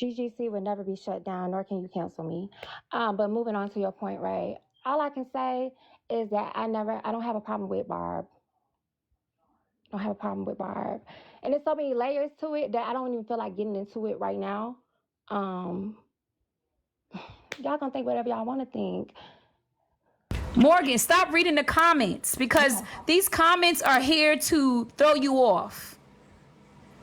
GGC would never be shut down, nor can you cancel me. But moving on to your point, right? All I can say is that I don't have a problem with Barb. I don't have a problem with Barb. And there's so many layers to it that I don't even feel like getting into it right now. Um, y'all gonna think whatever y'all want to think. Morgan, stop reading the comments because these comments are here to throw you off.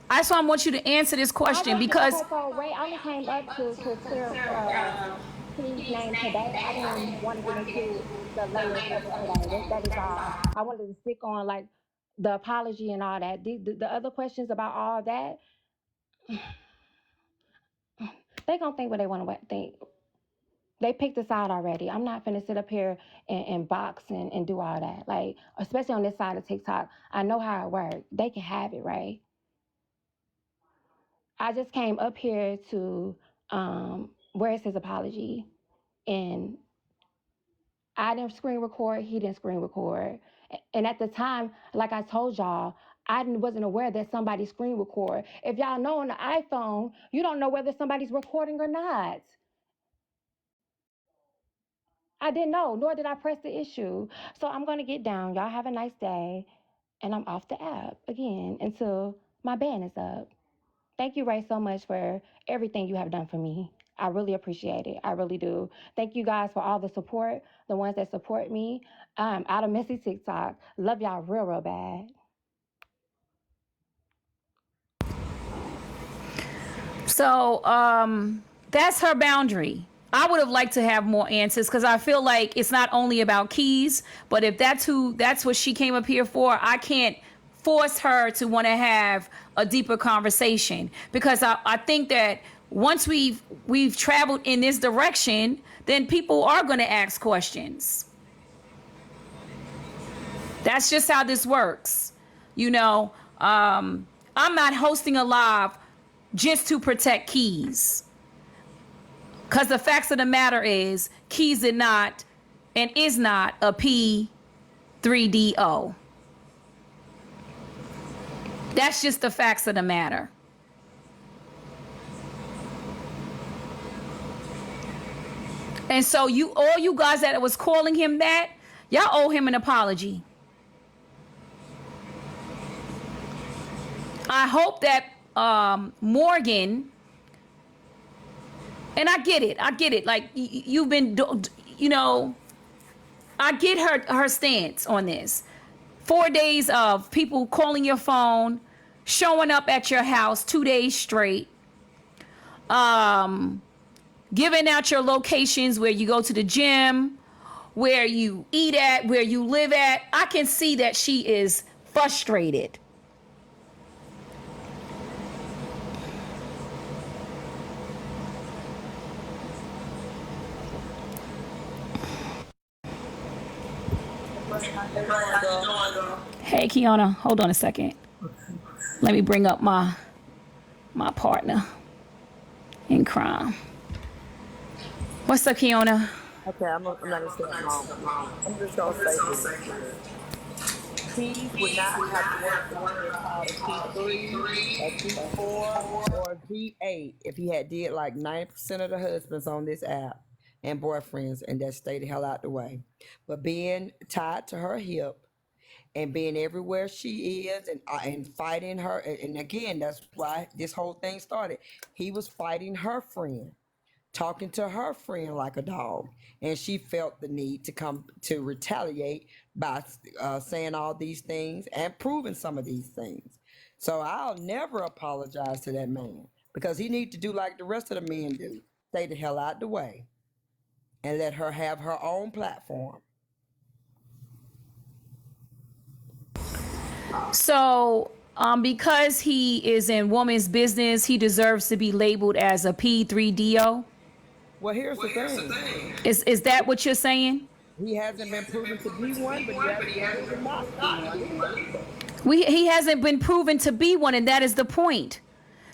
I just want you to answer this question because Okay, so Ray, I only came up to clear King's name today. I didn't want to get into the layers of it today. That is all. I wanted to stick on like the apology and all that. The other questions about all that, they gonna think what they want to think. They picked a side already. I'm not finna sit up here and box and do all that. Like, especially on this side of TikTok, I know how it works. They can have it, right? I just came up here to where's his apology? And I didn't screen record, he didn't screen record. And at the time, like I told y'all, I wasn't aware that somebody screen record. If y'all know on the iPhone, you don't know whether somebody's recording or not. I didn't know, nor did I press the issue. So I'm going to get down. Y'all have a nice day. And I'm off the app again until my ban is up. Thank you, Ray, so much for everything you have done for me. I really appreciate it. I really do. Thank you guys for all the support, the ones that support me. Out of Messy TikTok. Love y'all real, real bad. so that's her boundary. I would have liked to have more answers because I feel like it's not only about Keys, but if that's what she came up here for, I can't force her to want to have a deeper conversation because I think that once we've traveled in this direction, then people are going to ask questions. That's just how this works. I'm not hosting a live just to protect Keys. Because the facts of the matter is, Keys did not and is not a P3DO. That's just the facts of the matter. And so all you guys that was calling him that, y'all owe him an apology. I hope that Morgan, and I get it. Like you've been, I get her stance on this. 4 days of people calling your phone, showing up at your house 2 days straight, giving out your locations where you go to the gym, where you eat at, where you live at. I can see that she is frustrated. Hey, Kiana, hold on a second. Let me bring up my partner in crime. What's up, Kiana? Okay, I'm not gonna say it long. I'm just gonna say this. Keys would not have to work for one that's called a P3, a P4, or a P8 if he had did like 90% of the husbands on this app and boyfriends and that stay the hell out the way. But being tied to her hip and being everywhere she is and fighting her, and again, that's why this whole thing started. He was fighting her friend, talking to her friend like a dog, and she felt the need to come to retaliate by saying all these things and proving some of these things. So I'll never apologize to that man because he need to do like the rest of the men do: stay the hell out the way and let her have her own platform. So, because he is in woman's business, he deserves to be labeled as a P3DO. Well, here's the thing. Is that what you're saying? He hasn't been proven to be one, but he hasn't been proven not to be one either. He hasn't been proven to be one, and that is the point.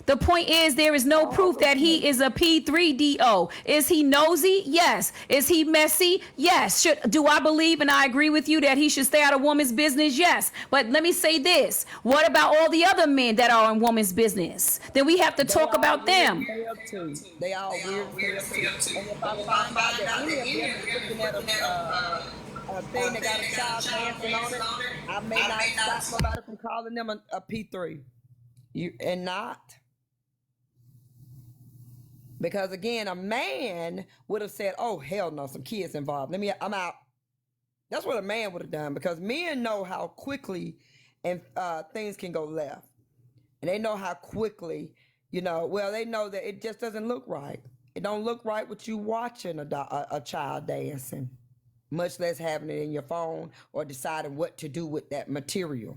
The point is, there is no proof that he is a P3DO. Is he nosy? Yes. Is he messy? Yes. Do I believe and I agree with you that he should stay out of woman's business? Yes. But let me say this. What about all the other men that are in woman's business? Then we have to talk about them. They all weird as hell too. And if I find out that any of them is looking at a thing that got a child dancing on it, I may not stop nobody from calling them a P3. Not. Because again, a man would have said, "Oh hell no, some kids involved. I'm out." That's what a man would have done, because men know how quickly and things can go left, and they know how quickly, they know that it just doesn't look right. It don't look right with you watching a child dancing, much less having it in your phone or deciding what to do with that material.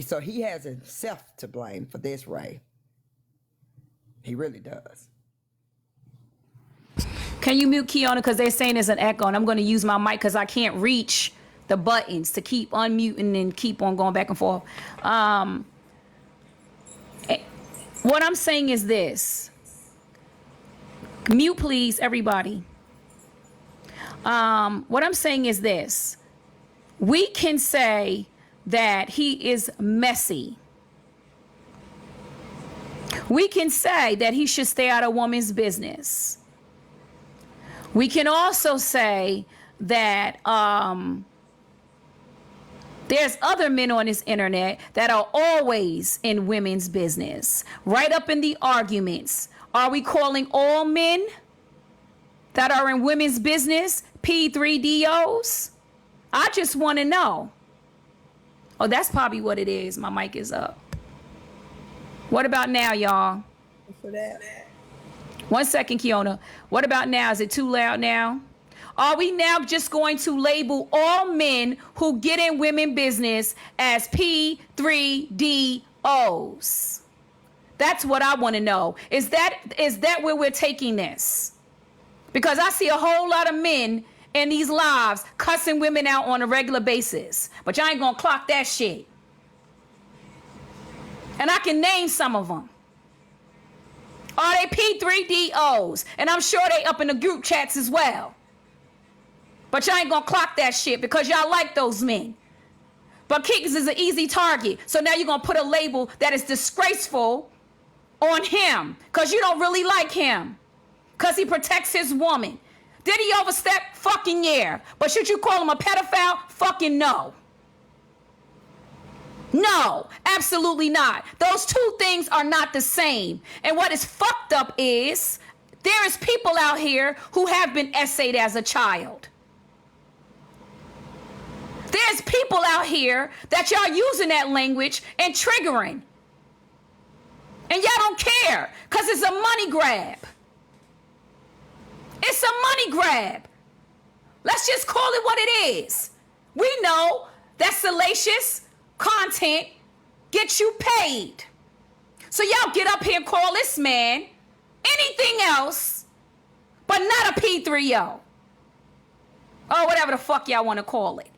So he has himself to blame for this, Ray. He really does. Can you mute Kiana? Because they're saying there's an echo, and I'm going to use my mic because I can't reach the buttons to keep unmuting and keep on going back and forth. What I'm saying is this. Mute, please, everybody. What I'm saying is this. We can say that he is messy. We can say that he should stay out of woman's business. We can also say that there's other men on this internet that are always in women's business, right up in the arguments. Are we calling all men that are in women's business P3DOs? I just want to know. Oh, that's probably what it is. My mic is up. What about now, y'all? For that. 1 second, Kiona. What about now? Is it too loud now? Are we now just going to label all men who get in women business as P3DOs? That's what I want to know. Is that where we're taking this? Because I see a whole lot of men in these lives cussing women out on a regular basis. But y'all ain't going to clock that shit. And I can name some of them. Are they P3DOs? And I'm sure they up in the group chats as well. But y'all ain't gonna clock that shit because y'all like those men. But Keekers is an easy target. So now you're gonna put a label that is disgraceful on him because you don't really like him. Because he protects his woman. Did he overstep? Fucking yeah. But should you call him a pedophile? Fucking no. No, absolutely not. Those two things are not the same. And what is fucked up is there is people out here who have been essayed as a child. There's people out here that y'all using that language and triggering. And y'all don't care because it's a money grab. It's a money grab. Let's just call it what it is. We know that salacious content gets you paid. So y'all get up here and call this man anything else but not a P3O. Or whatever the fuck y'all want to call it.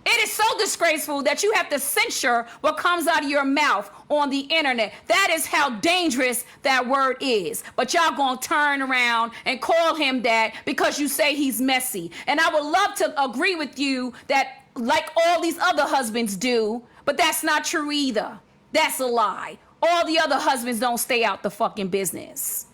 It is so disgraceful that you have to censor what comes out of your mouth on the internet. That is how dangerous that word is. But y'all gonna turn around and call him that because you say he's messy. And I would love to agree with you that like all these other husbands do, but that's not true either. That's a lie. All the other husbands don't stay out the fucking business.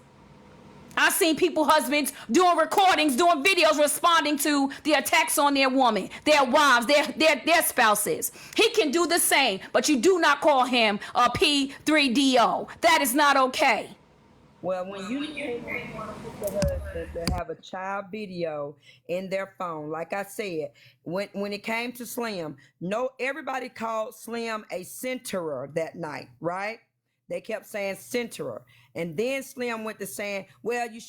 I've seen people, husbands, doing recordings, doing videos, responding to the attacks on their woman, their wives, their spouses. He can do the same, but you do not call him a P3DO. That is not okay. Well, when you want to put the husband to have a child video in their phone, like I said, when it came to Slim, everybody called Slim a centerer that night, right? They kept saying centerer. And then Slim went to saying, well, you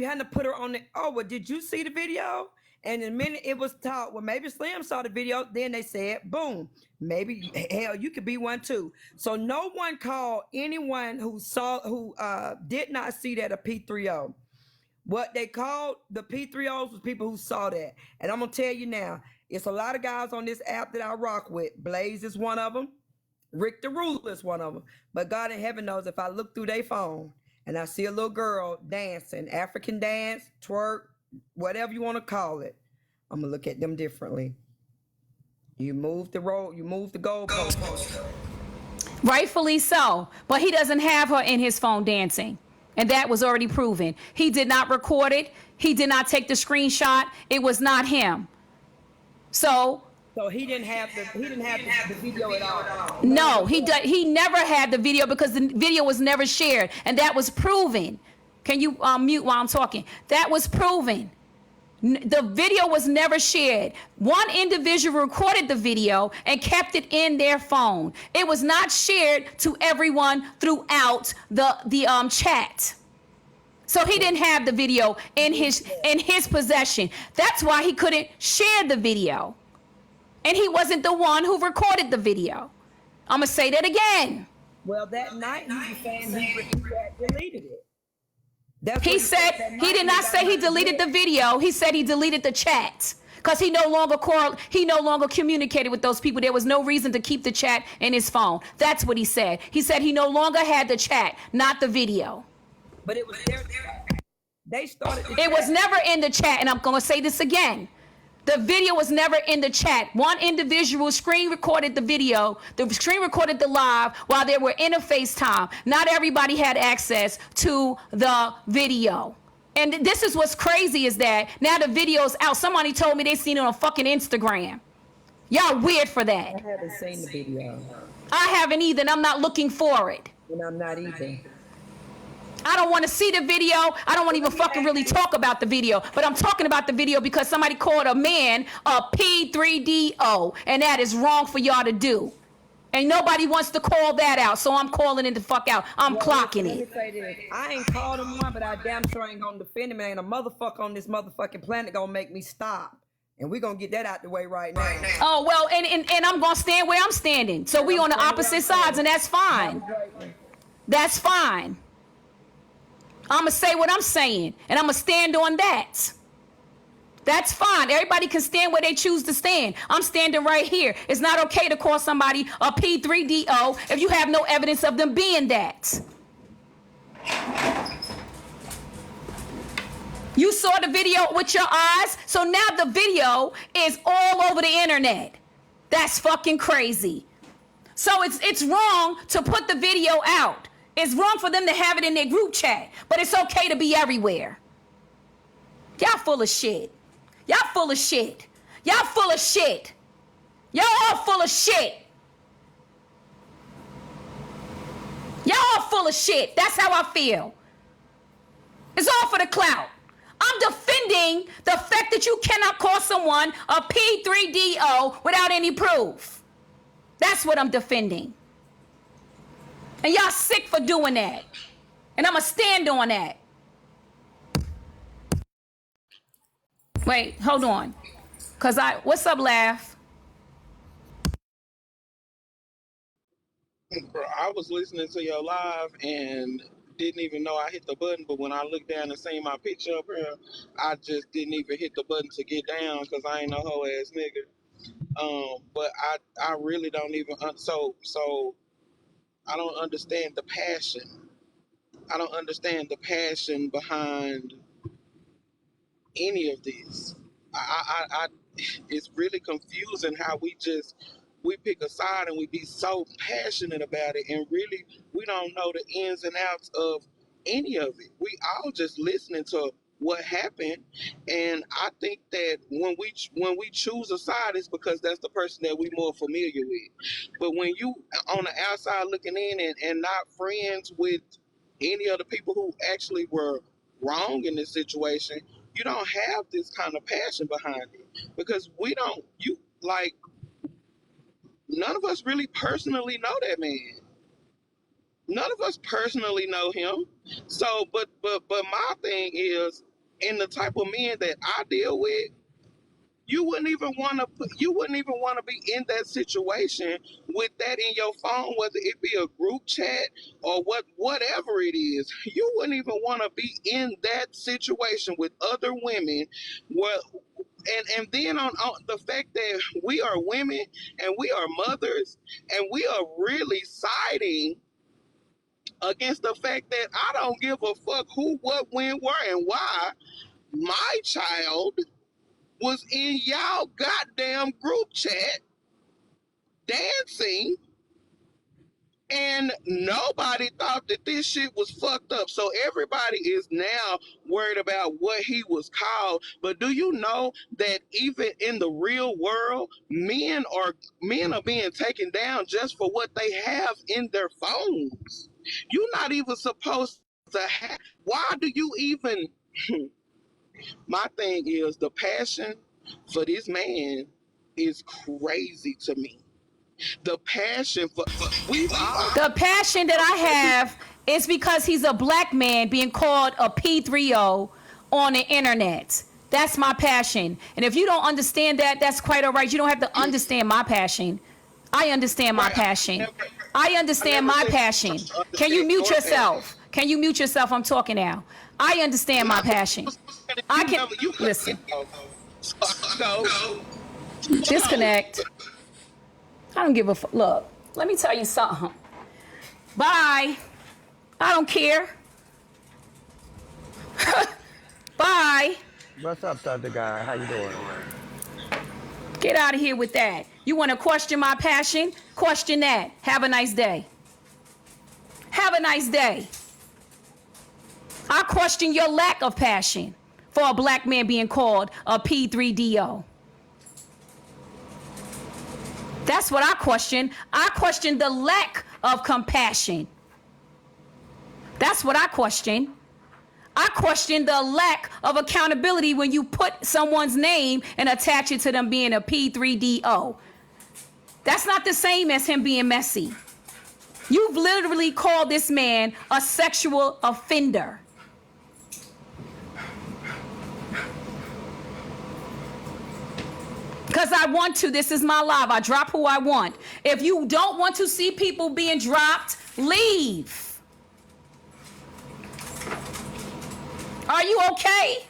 had to put her on the, oh, well, did you see the video? And the minute it was taught, well, maybe Slim saw the video, then they said, boom, maybe, hell, you could be one too. So no one called anyone who did not see that a P3O. What they called the P3Os was people who saw that. And I'm going to tell you now, it's a lot of guys on this app that I rock with. Blaze is one of them. Rick the Ruler is one of them. But God in heaven knows if I look through their phone and I see a little girl dancing, African dance, twerk, whatever you want to call it, I'm gonna look at them differently. You move the road, you move the goalpost. Rightfully so. But he doesn't have her in his phone dancing. And that was already proven. He did not record it. He did not take the screenshot. It was not him. So he didn't have the video at all. no, he never had the video because the video was never shared, and that was proven. Can you mute while I'm talking? That was proven. The video was never shared. One individual recorded the video and kept it in their phone. It was not shared to everyone throughout the chat. So he didn't have the video in his possession. That's why he couldn't share the video. And he wasn't the one who recorded the video. I'm gonna say that again. Well, that night he was saying he deleted it. He said he did not say he deleted the video. He said he deleted the chat because he no longer communicated with those people. There was no reason to keep the chat in his phone. That's what he said. He said he no longer had the chat, not the video. But it was there. They started. It was never in the chat, and I'm going to say this again. The video was never in the chat. One individual screen recorded the video, the screen recorded the live while they were in a FaceTime. Not everybody had access to the video. And this is what's crazy is that now the video's out. Somebody told me they seen it on fucking Instagram. Y'all weird for that. I haven't seen the video. I haven't either, and I'm not looking for it. And I'm not either. I don't want to see the video. I don't want to even fucking really talk about the video. But I'm talking about the video because somebody called a man a P3DO. And that is wrong for y'all to do. And nobody wants to call that out. So I'm calling it the fuck out. I'm clocking it. Let me say this. I ain't called him one, but I damn sure ain't gonna defend him. Ain't a motherfucker on this motherfucking planet gonna make me stop. And we're gonna get that out the way right now. Oh, well, and I'm gonna stand where I'm standing. So we on the opposite sides, and that's fine. That's fine. I'm going to say what I'm saying, and I'm going to stand on that. That's fine. Everybody can stand where they choose to stand. I'm standing right here. It's not okay to call somebody a P3DO if you have no evidence of them being that. You saw the video with your eyes, so now the video is all over the internet. That's fucking crazy. So it's wrong to put the video out. It's wrong for them to have it in their group chat, but it's okay to be everywhere. Y'all full of shit. Y'all full of shit. Y'all full of shit. Y'all all full of shit. Y'all all full of shit. That's how I feel. It's all for the clout. I'm defending the fact that you cannot call someone a P3DO without any proof. That's what I'm defending. And y'all sick for doing that. And I'm going to stand on that. Wait, hold on. What's up, Laugh? Bro, I was listening to your live and didn't even know I hit the button. But when I looked down and seen my picture up here, I just didn't even hit the button to get down because I ain't no hoe ass nigga. But I really don't even, so I don't understand the passion. I don't understand the passion behind any of this. It's really confusing how we pick a side and we be so passionate about it, and really we don't know the ins and outs of any of it. We all just listening to what happened, and I think that when we choose a side, it's because that's the person that we more familiar with. But when you on the outside looking in and not friends with any of the people who actually were wrong in this situation, you don't have this kind of passion behind it, because none of us really personally know that man. None of us personally know him. So, but my thing is, in the type of men that I deal with, you wouldn't even want to be in that situation with that in your phone, whether it be a group chat or whatever it is. You wouldn't even want to be in that situation with other women And then on the fact that we are women and we are mothers and we are really siding against the fact that I don't give a fuck who, what, when, where, and why my child was in y'all goddamn group chat dancing, and nobody thought that this shit was fucked up. So everybody is now worried about what he was called. But do you know that even in the real world, men are being taken down just for what they have in their phones? You're not even supposed to have. Why do you even? My thing is the passion for this man is crazy to me. The passion for we've all The passion that I have is because he's a black man being called a P3O on the internet. That's my passion. And if you don't understand that, that's quite all right. You don't have to understand my passion. I understand my passion. I understand my passion. Can you mute yourself? Can you mute yourself? I'm talking now. I understand my passion. I can listen. Disconnect. I don't give a fuck. Look, let me tell you something. Bye. I don't care. Bye. What's up, Thunder Guy? How you doing? Get out of here with that. You want to question my passion? Question that. Have a nice day. Have a nice day. I question your lack of passion for a black man being called a P3DO. That's what I question. I question the lack of compassion. That's what I question. I question the lack of accountability when you put someone's name and attach it to them being a P3DO. That's not the same as him being messy. You've literally called this man a sexual offender. Because I want to. This is my live. I drop who I want. If you don't want to see people being dropped, leave. Are you okay?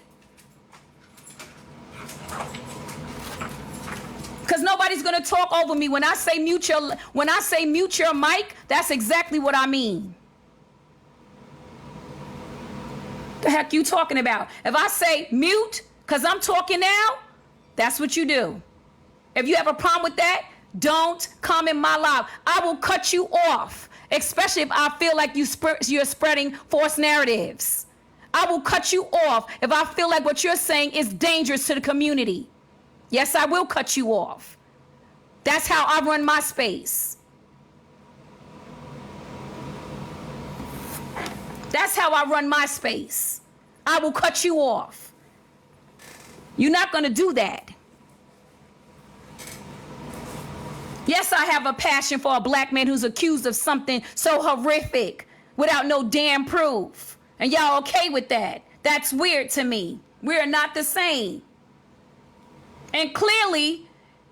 Because nobody's going to talk over me. When I say mute your mic, that's exactly what I mean. The heck you talking about? If I say mute because I'm talking now, that's what you do. If you have a problem with that, don't come in my live. I will cut you off, especially if I feel like you're spreading false narratives. I will cut you off if I feel like what you're saying is dangerous to the community. Yes, I will cut you off. That's how I run my space. That's how I run my space. I will cut you off. You're not going to do that. Yes, I have a passion for a black man who's accused of something so horrific without no damn proof. And y'all okay with that? That's weird to me. We're not the same. And clearly,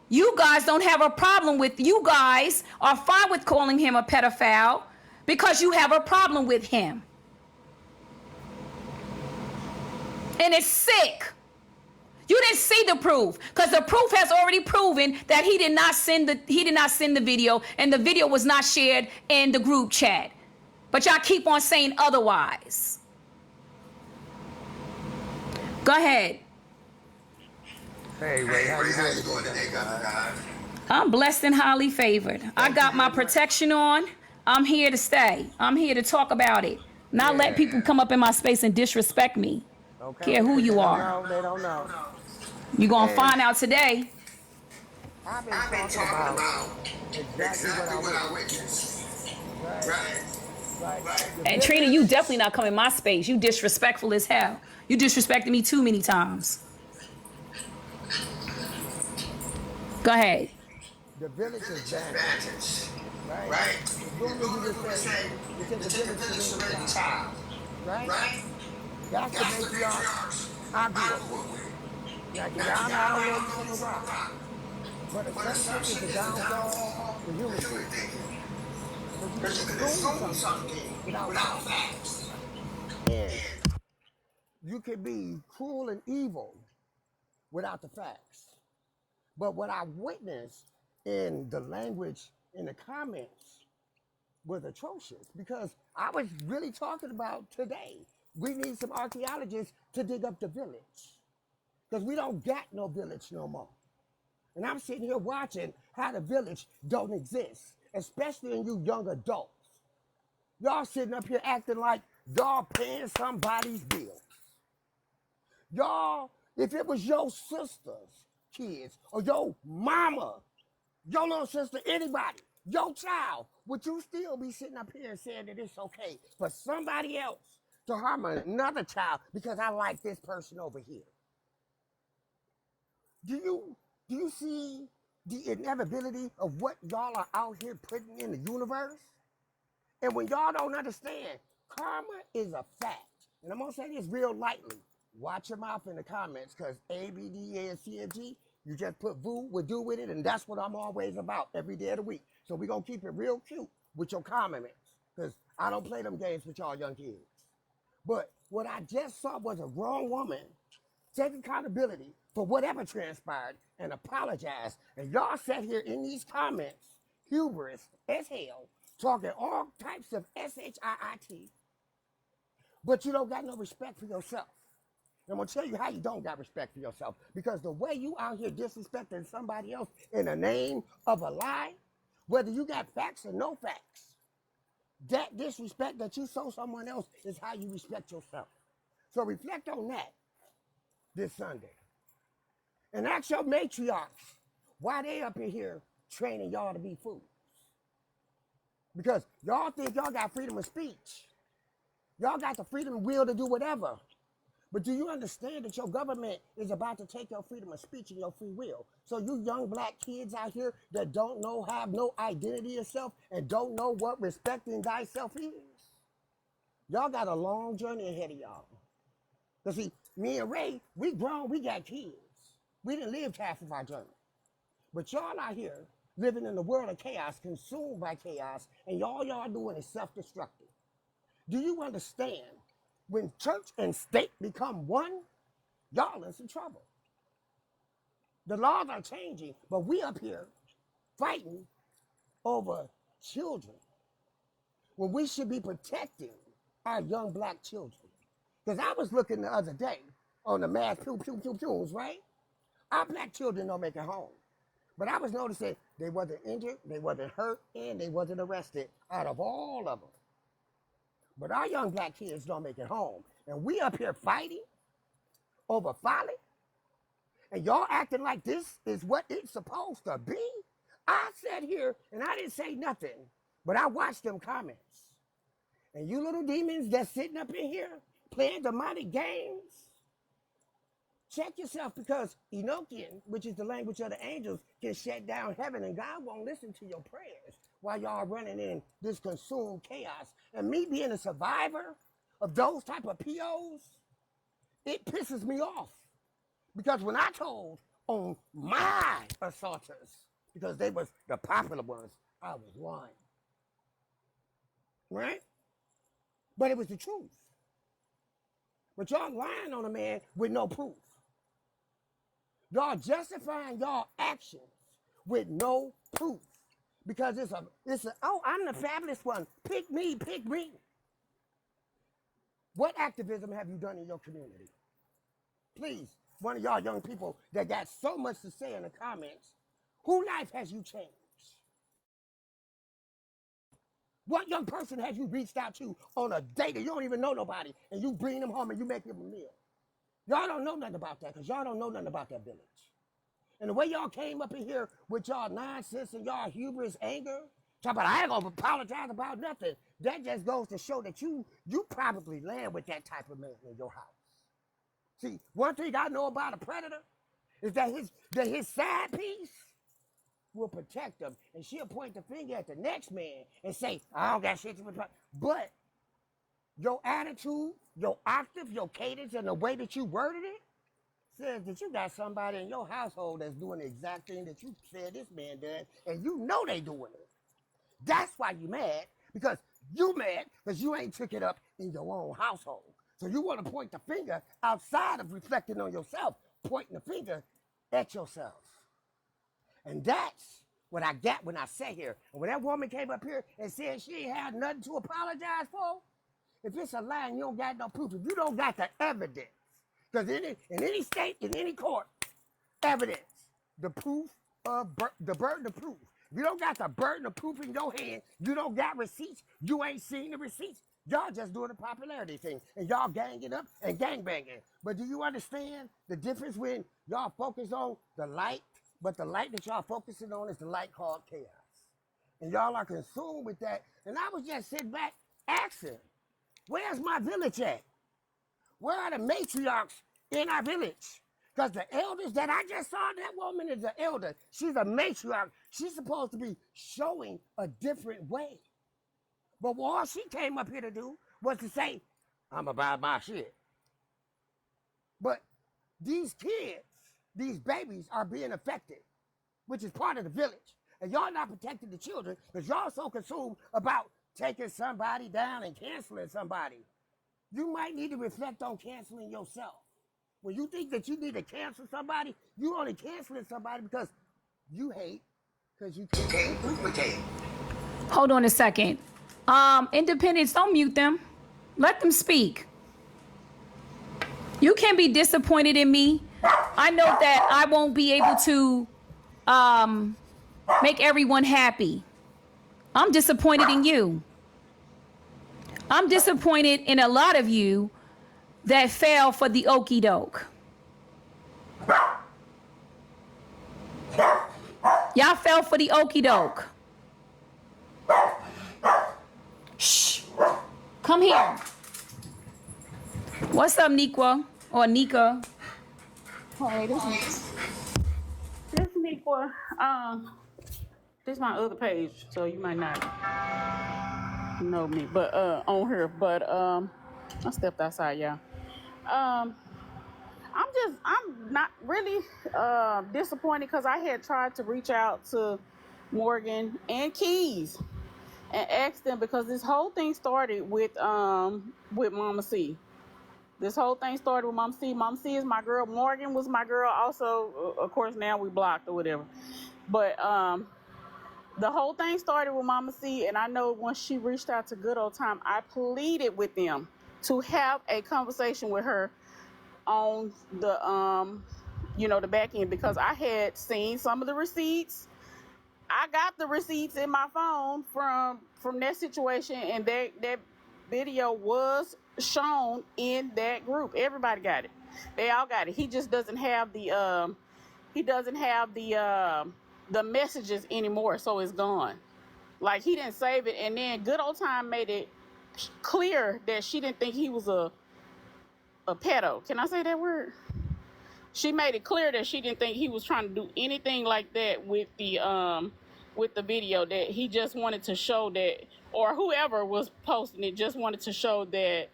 you guys don't have a problem with, you guys are fine with calling him a pedophile because you have a problem with him. And it's sick. You didn't see the proof because the proof has already proven that he did not send the video and the video was not shared in the group chat. But y'all keep on saying otherwise. Go ahead. Hey, Ray, how you doing today, guys? I'm blessed and highly favored. I got my protection on. I'm here to stay. I'm here to talk about it. Not let people come up in my space and disrespect me. Okay. Care who you are. They don't know. You're going to find out today. I've been talking about exactly what I witnessed. Right. And Trina, you definitely not coming in my space. You disrespectful as hell. You disrespected me too many times. Go ahead. The village is vanished. Right? You just say, because the village is already child. Right? That's the matriarchs I grew up with. Like, I'm not already from the rock. But the same thing is the downfall of human thinking. Because you can assume something without facts. And you can be cruel and evil without the facts. But what I witnessed in the language in the comments was atrocious because I was really talking about today. We need some archaeologists to dig up the village because we don't got no village no more. And I'm sitting here watching how the village don't exist, especially in you young adults. Y'all sitting up here acting like y'all paying somebody's bills. Y'all, if it was your sister's kids or your mama, your little sister, anybody, your child, would you still be sitting up here saying that it's okay for somebody else to harm another child because I like this person over here? Do you see the inevitability of what y'all are out here putting in the universe? And when y'all don't understand, karma is a fact. And I'm gonna say this real lightly. Watch your mouth in the comments, because A, B, D, A, and C, and G, you just put "voo" would do with it, and that's what I'm always about every day of the week. So we're gonna keep it real cute with your comments, because I don't play them games with y'all young kids. But what I just saw was a grown woman take accountability for whatever transpired and apologize. And y'all sat here in these comments, hubris as hell, talking all types of shit, but you don't got no respect for yourself. And I'm gonna tell you how you don't got respect for yourself. Because the way you out here disrespecting somebody else in the name of a lie, whether you got facts or no facts, that disrespect that you show someone else is how you respect yourself. So reflect on that this Sunday. And ask your matriarchs why they up in here training y'all to be fools. Because y'all think y'all got freedom of speech. Y'all got the freedom of will to do whatever. But do you understand that your government is about to take your freedom of speech and your free will? So you young black kids out here that don't know, have no identity of self, and don't know what respecting thyself is, y'all got a long journey ahead of y'all. Because see, me and Ray, we grown, we got kids. We didn't live half of our journey. But y'all out here living in the world of chaos, consumed by chaos, and y'all doing is self-destructive. Do you understand? When church and state become one, y'all in some trouble. The laws are changing, but we up here fighting over children when we should be protecting our young black children. Because I was looking the other day on the mass pew pew pew pews, right? Our black children don't make it home. But I was noticing they wasn't injured, they wasn't hurt, and they wasn't arrested out of all of them. But our young black kids don't make it home. And we up here fighting over folly, and y'all acting like this is what it's supposed to be. I sat here and I didn't say nothing, but I watched them comments. And you little demons that's sitting up in here playing demonic games, check yourself, because Enochian, which is the language of the angels, can shut down heaven, and God won't listen to your prayers while y'all running in this consumed chaos. And me being a survivor of those type of POs, it pisses me off. Because when I told on my assaulters, because they was the popular ones, I was lying. Right? But it was the truth. But y'all lying on a man with no proof. Y'all justifying y'all actions with no proof. Because it's a, oh, I'm the fabulous one. Pick me, pick me. What activism have you done in your community? Please, one of y'all young people that got so much to say in the comments, whose life has you changed? What young person has you reached out to on a date that you don't even know nobody, and you bring them home and you make them a meal? Y'all don't know nothing about that, because y'all don't know nothing about that village. And the way y'all came up in here with y'all nonsense and y'all hubris, anger, talk about I ain't gonna apologize about nothing. That just goes to show that you probably land with that type of man in your house. See, one thing I know about a predator is that his side piece will protect them, and she'll point the finger at the next man and say, I don't got shit to protect. But your attitude, your octave, your cadence, and the way that you worded it says that you got somebody in your household that's doing the exact thing that you said this man did, and you know they doing it. That's why you mad, because you mad because you ain't took it up in your own household. So you want to point the finger outside of reflecting on yourself. pointing the finger at yourself. And that's what I got when I sat here. And when that woman came up here and said she ain't had nothing to apologize for, if it's a lie and you don't got no proof, if you don't got the evidence, because in any state, in any court, evidence, the proof of the burden of proof. If you don't got the burden of proof in your hand, you don't got receipts, you ain't seen the receipts. Y'all just doing a popularity thing, and y'all ganging up and gangbanging. But do you understand the difference when y'all focus on the light, but the light that y'all focusing on is the light called chaos? And y'all are consumed with that. And I was just sitting back asking, where's my village at? Where are the matriarchs in our village? Because the elders that I just saw, that woman is an elder. She's a matriarch. She's supposed to be showing a different way. But all she came up here to do was to say, I'm about my shit. But these kids, these babies are being affected, which is part of the village. And y'all not protecting the children because y'all so consumed about taking somebody down and canceling somebody. You might need to reflect on canceling yourself. When you think that you need to cancel somebody, you only canceling somebody because you hate, because you can't duplicate. Hold on a second. Independents, don't mute them. Let them speak. You can be disappointed in me. I know that I won't be able to make everyone happy. I'm disappointed in you. I'm disappointed in a lot of you that fell for the okie doke. Y'all fell for the okie doke. Shh. Come here. What's up, Nikwa? Or Nika? Hey, this Niqua. This is my other page, so you might not know me, but on her. But I stepped outside, y'all. I'm not really disappointed because I had tried to reach out to Morgan and Keys and ask them because this whole thing started with Mama C. This whole thing started with Mom C. Mom C is my girl. Morgan was my girl. Also, of course, now we blocked or whatever. But the whole thing started with Mama C. And I know once she reached out to Good Old Time, I pleaded with them to have a conversation with her on the, the back end because I had seen some of the receipts. I got the receipts in my phone from that situation, and that video was shown in that group. Everybody got it. They all got it. He just doesn't have the the messages anymore, so it's gone. Like he didn't save it, and then Good Old Time made it clear that she didn't think he was a pedo. Can I say that word? She made it clear that she didn't think he was trying to do anything like that with the video, that he just wanted to show that, or whoever was posting it just wanted to show that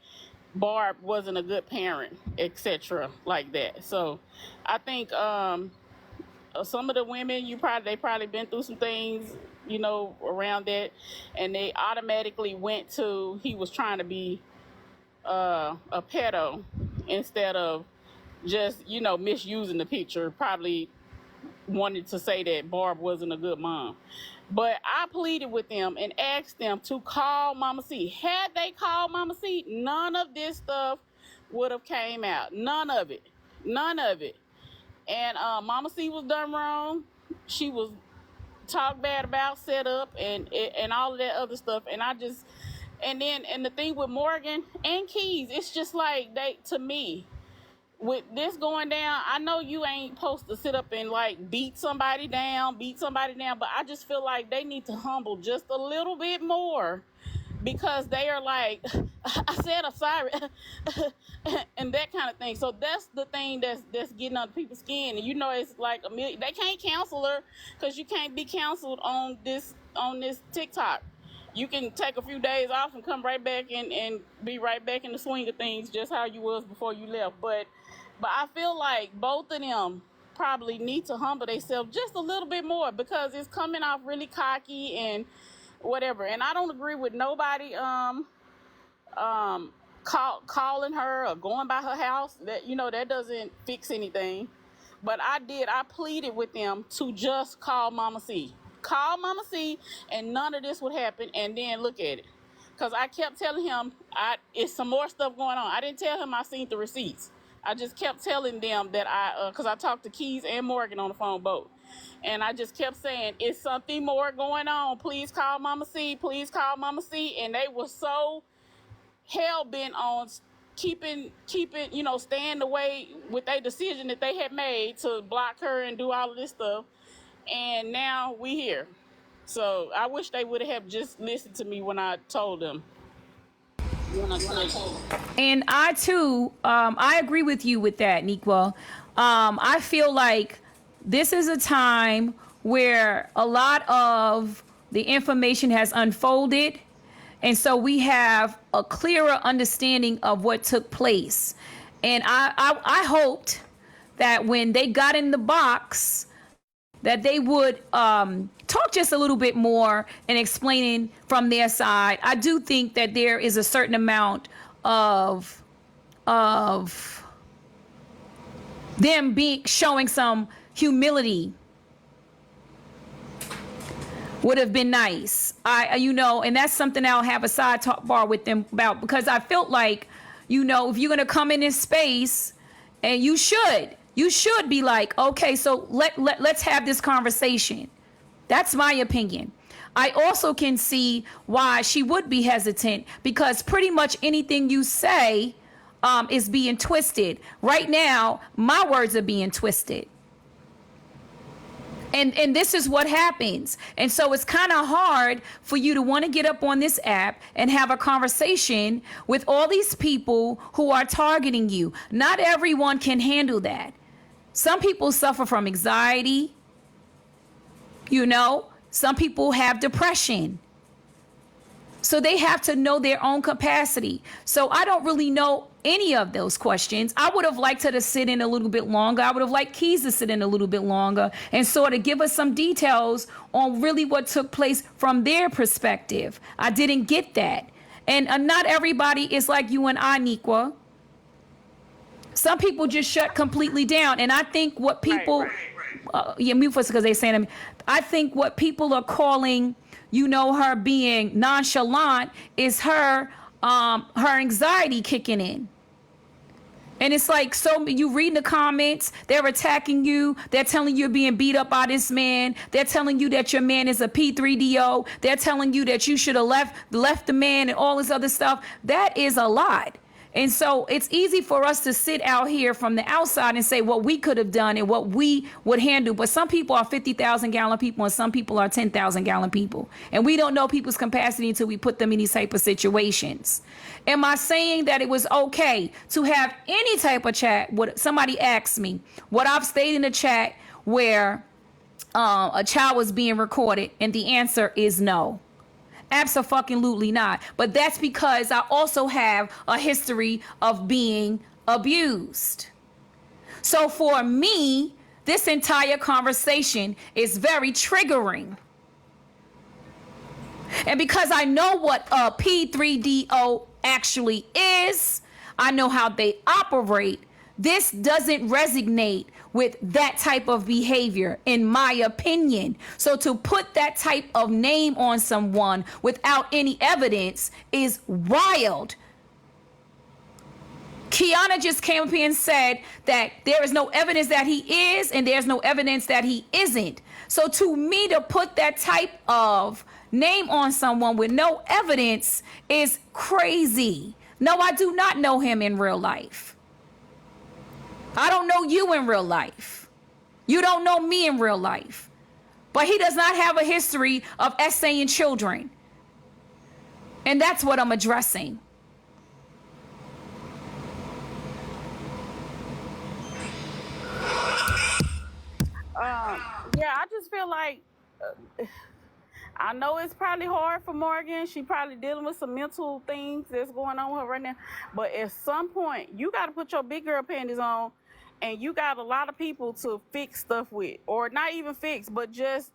Barb wasn't a good parent, etc. like that. So I think some of the women they probably been through some things, around that, and they automatically went to he was trying to be a pedo instead of just misusing the picture. Probably wanted to say that Barb wasn't a good mom. But I pleaded with them and asked them to call Mama C. Had they called Mama C, none of this stuff would have came out. None of it. And Mama C was done wrong. She was talked bad about, set up, and all of that other stuff. And the thing with Morgan and Keys, it's just like to me, with this going down, I know you ain't supposed to sit up and beat somebody down, but I just feel like they need to humble just a little bit more, because they are like, I said I'm sorry, and that kind of thing. So that's the thing that's getting under people's skin. And it's like they can't cancel her because you can't be canceled on this TikTok. You can take a few days off and come right back and be right back in the swing of things, just how you was before you left. But I feel like both of them probably need to humble themselves just a little bit more, because it's coming off really cocky and whatever. And I don't agree with nobody calling her or going by her house. That, you know, that doesn't fix anything. But I pleaded with them to just call Mama C. Call Mama C, and none of this would happen. And then look at it. Because I kept telling him, it's some more stuff going on. I didn't tell him I seen the receipts. I just kept telling them that because I talked to Keys and Morgan on the phone both. And I just kept saying, it's something more going on. Please call Mama C. Please call Mama C. And they were so hell bent on keeping, you know, staying the way with their decision that they had made to block her and do all of this stuff. And now we here. So I wish they would have just listened to me when I told them. And I too, I agree with you with that, Nikwa. I feel like this is a time where a lot of the information has unfolded. And so we have a clearer understanding of what took place. And I hoped that when they got in the box, that they would talk just a little bit more and explaining from their side. I do think that there is a certain amount of them showing some humility would have been nice. And that's something I'll have a side talk bar with them about, because I felt like, you know, if you're going to come in this space, and you should be like, okay, so let's have this conversation. That's my opinion. I also can see why she would be hesitant, because pretty much anything you say is being twisted. Right now, my words are being twisted. And this is what happens. And so it's kind of hard for you to want to get up on this app and have a conversation with all these people who are targeting you. Not everyone can handle that. Some people suffer from anxiety. You know, some people have depression. So they have to know their own capacity. So I don't really know any of those questions. I would have liked her to sit in a little bit longer. I would have liked Keys to sit in a little bit longer and sort of give us some details on really what took place from their perspective. I didn't get that. And not everybody is like you and I, Nikwa. Some people just shut completely down. And I think what people, mute us because they're saying to me, I think what people are calling, you know, her being nonchalant is her anxiety kicking in. And it's like, so you read the comments, they're attacking you. They're telling you you're being beat up by this man. They're telling you that your man is a P3DO. They're telling you that you should have left the man and all this other stuff. That is a lot. And so it's easy for us to sit out here from the outside and say what we could have done and what we would handle. But some people are 50,000 gallon people and some people are 10,000 gallon people. And we don't know people's capacity until we put them in these type of situations. Am I saying that it was okay to have any type of chat? Somebody asked me what I've stayed in the chat where a child was being recorded, and the answer is no. Abso-fucking-lutely not. But that's because I also have a history of being abused. So for me, this entire conversation is very triggering. And because I know what a P3DO actually is, I know how they operate, this doesn't resonate with that type of behavior, in my opinion. So to put that type of name on someone without any evidence is wild. Kiana just came up here and said that there is no evidence that he is and there's no evidence that he isn't. So to me, to put that type of name on someone with no evidence is crazy. No, I do not know him in real life. I don't know you in real life. You don't know me in real life. But he does not have a history of essaying children. And that's what I'm addressing. Yeah, I just feel like I know it's probably hard for Morgan. She probably dealing with some mental things that's going on with her right now. But at some point, you got to put your big girl panties on, and you got a lot of people to fix stuff with, or not even fix, but just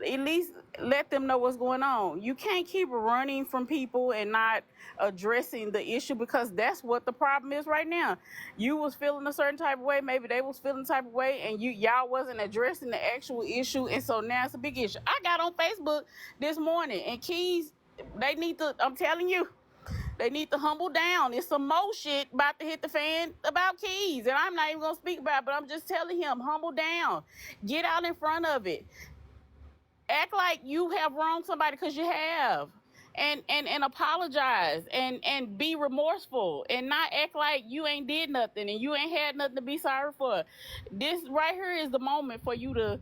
At least let them know what's going on. You can't keep running from people and not addressing the issue, because that's what the problem is right now. You was feeling a certain type of way, maybe they was feeling the type of way, and y'all wasn't addressing the actual issue, and so now it's a big issue. I got on Facebook this morning, and Keys, they need to, I'm telling you, they need to humble down. It's some more shit about to hit the fan about Keys, and I'm not even gonna speak about it, but I'm just telling him, humble down. Get out in front of it. Act like you have wronged somebody, because you have. And apologize and be remorseful, and not act like you ain't did nothing and you ain't had nothing to be sorry for. This right here is the moment for you to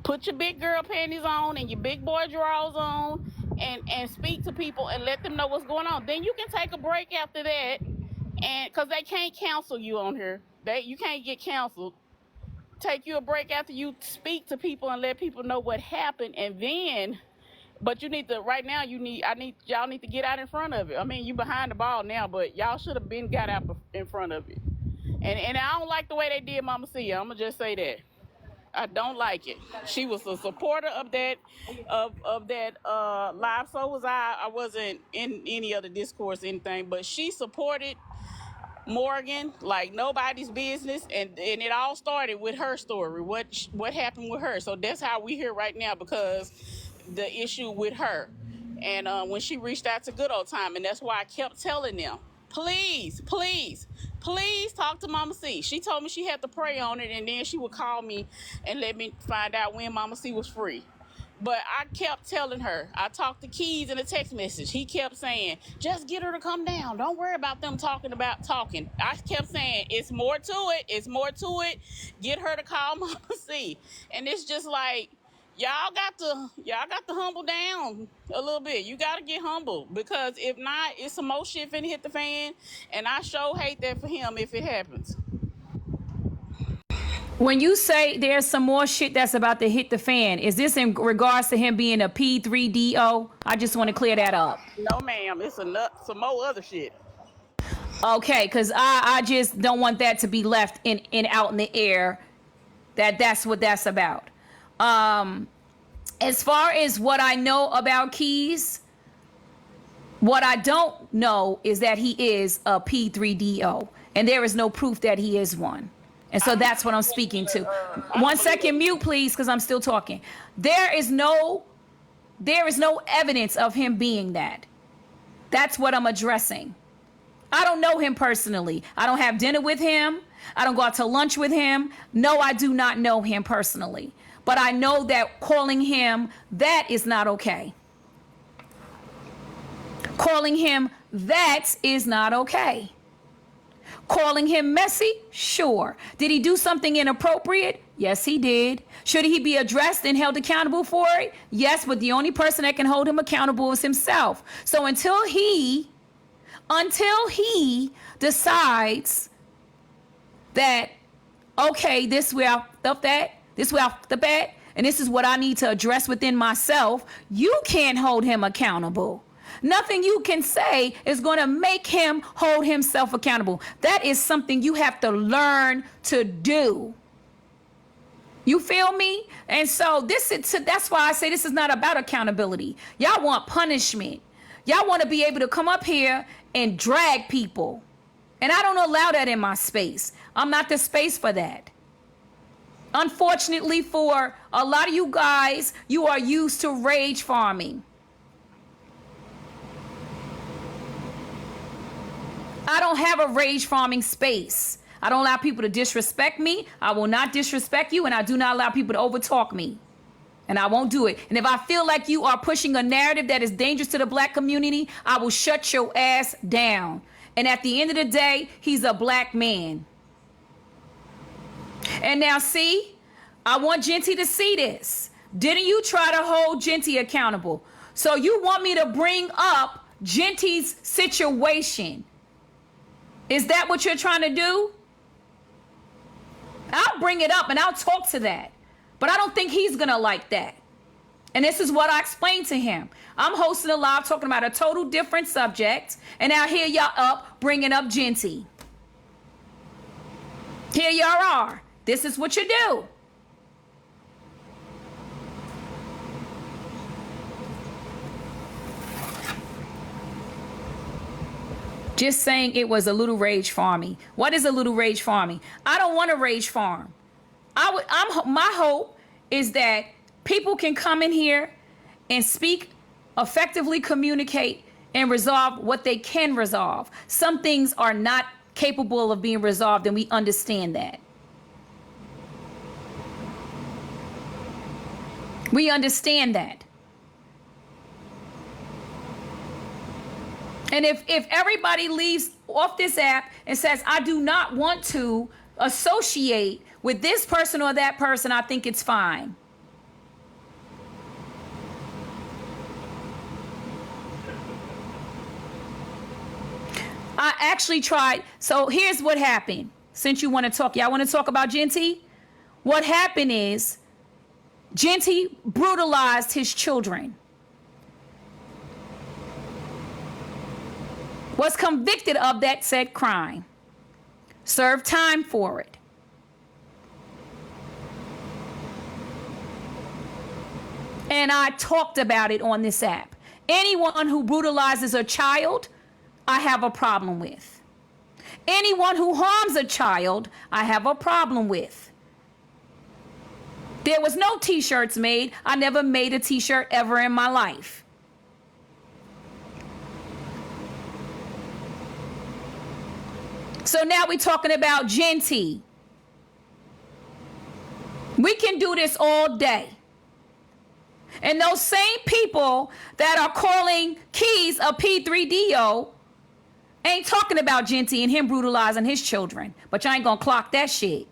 put your big girl panties on and your big boy drawers on, and speak to people and let them know what's going on. Then you can take a break after that, and because they can't cancel you on here. You can't get canceled. Take you a break after you speak to people and let people know what happened, and then, but you need to, right now, y'all need to get out in front of it. I mean, you behind the ball now, but y'all should have been got out in front of it. And I don't like the way they did Mama Cia. I'm gonna just say that. I don't like it. She was a supporter of that live. So was I. I wasn't in any other discourse or anything, but she supported Morgan like nobody's business, and it all started with her story. What happened with her? So that's how we here right now, because the issue with her, and when she reached out to Good Old Time, and that's why I kept telling them, please, please, please talk to Mama C. She told me she had to pray on it, and then she would call me and let me find out when Mama C was free. But I kept telling her. I talked to Keys in a text message. He kept saying, just get her to come down. Don't worry about them talking. I kept saying, it's more to it. It's more to it. Get her to call Mama C. And it's just like, y'all got to humble down a little bit. You got to get humble, because if not, it's some more shit finna hit the fan. And I sure hate that for him if it happens. When you say there's some more shit that's about to hit the fan, is this in regards to him being a P3DO? I just want to clear that up. No, ma'am. It's some more other shit. Okay, because I just don't want that to be left in out in the air. That's what that's about. As far as what I know about Keys, what I don't know is that he is a P3DO, and there is no proof that he is one. And so that's what I'm speaking to. 1 second, mute, please, because I'm still talking. There is no evidence of him being that. That's what I'm addressing. I don't know him personally. I don't have dinner with him. I don't go out to lunch with him. No, I do not know him personally. But I know that calling him that is not okay. Calling him that is not okay. Calling him messy? Sure. Did he do something inappropriate? Yes, he did. Should he be addressed and held accountable for it? Yes, but the only person that can hold him accountable is himself. So until he decides that, okay, this way off the bat, and this is what I need to address within myself, you can't hold him accountable. Nothing you can say is going to make him hold himself accountable. That is something you have to learn to do. You feel me? And so that's why I say this is not about accountability. Y'all want punishment. Y'all want to be able to come up here and drag people. And I don't allow that in my space. I'm not the space for that. Unfortunately for a lot of you guys, you are used to rage farming. I don't have a rage farming space. I don't allow people to disrespect me. I will not disrespect you, and I do not allow people to overtalk me. And I won't do it. And if I feel like you are pushing a narrative that is dangerous to the black community, I will shut your ass down. And at the end of the day, he's a black man. And now see, I want Genty to see this. Didn't you try to hold Genty accountable? So you want me to bring up Genty's situation? Is that what you're trying to do? I'll bring it up and I'll talk to that. But I don't think he's going to like that. And this is what I explained to him. I'm hosting a live talking about a total different subject. And now here y'all up bringing up Genty. Here y'all are. This is what you do. Just saying it was a little rage farming. What is a little rage farming? I don't want to rage farm. My hope is that people can come in here and speak, effectively communicate, and resolve what they can resolve. Some things are not capable of being resolved, and we understand that. We understand that. And if everybody leaves off this app and says, I do not want to associate with this person or that person, I think it's fine. I actually tried. So here's what happened. Since you want to talk, y'all want to talk about Genty? What happened is Genty brutalized his children. Was convicted of that said crime. Served time for it. And I talked about it on this app. Anyone who brutalizes a child, I have a problem with. Anyone who harms a child, I have a problem with. There was no t-shirts made. I never made a t-shirt ever in my life. So now we're talking about Genty. We can do this all day. And those same people that are calling Keys a P3DO ain't talking about Genty and him brutalizing his children. But y'all ain't gonna clock that shit.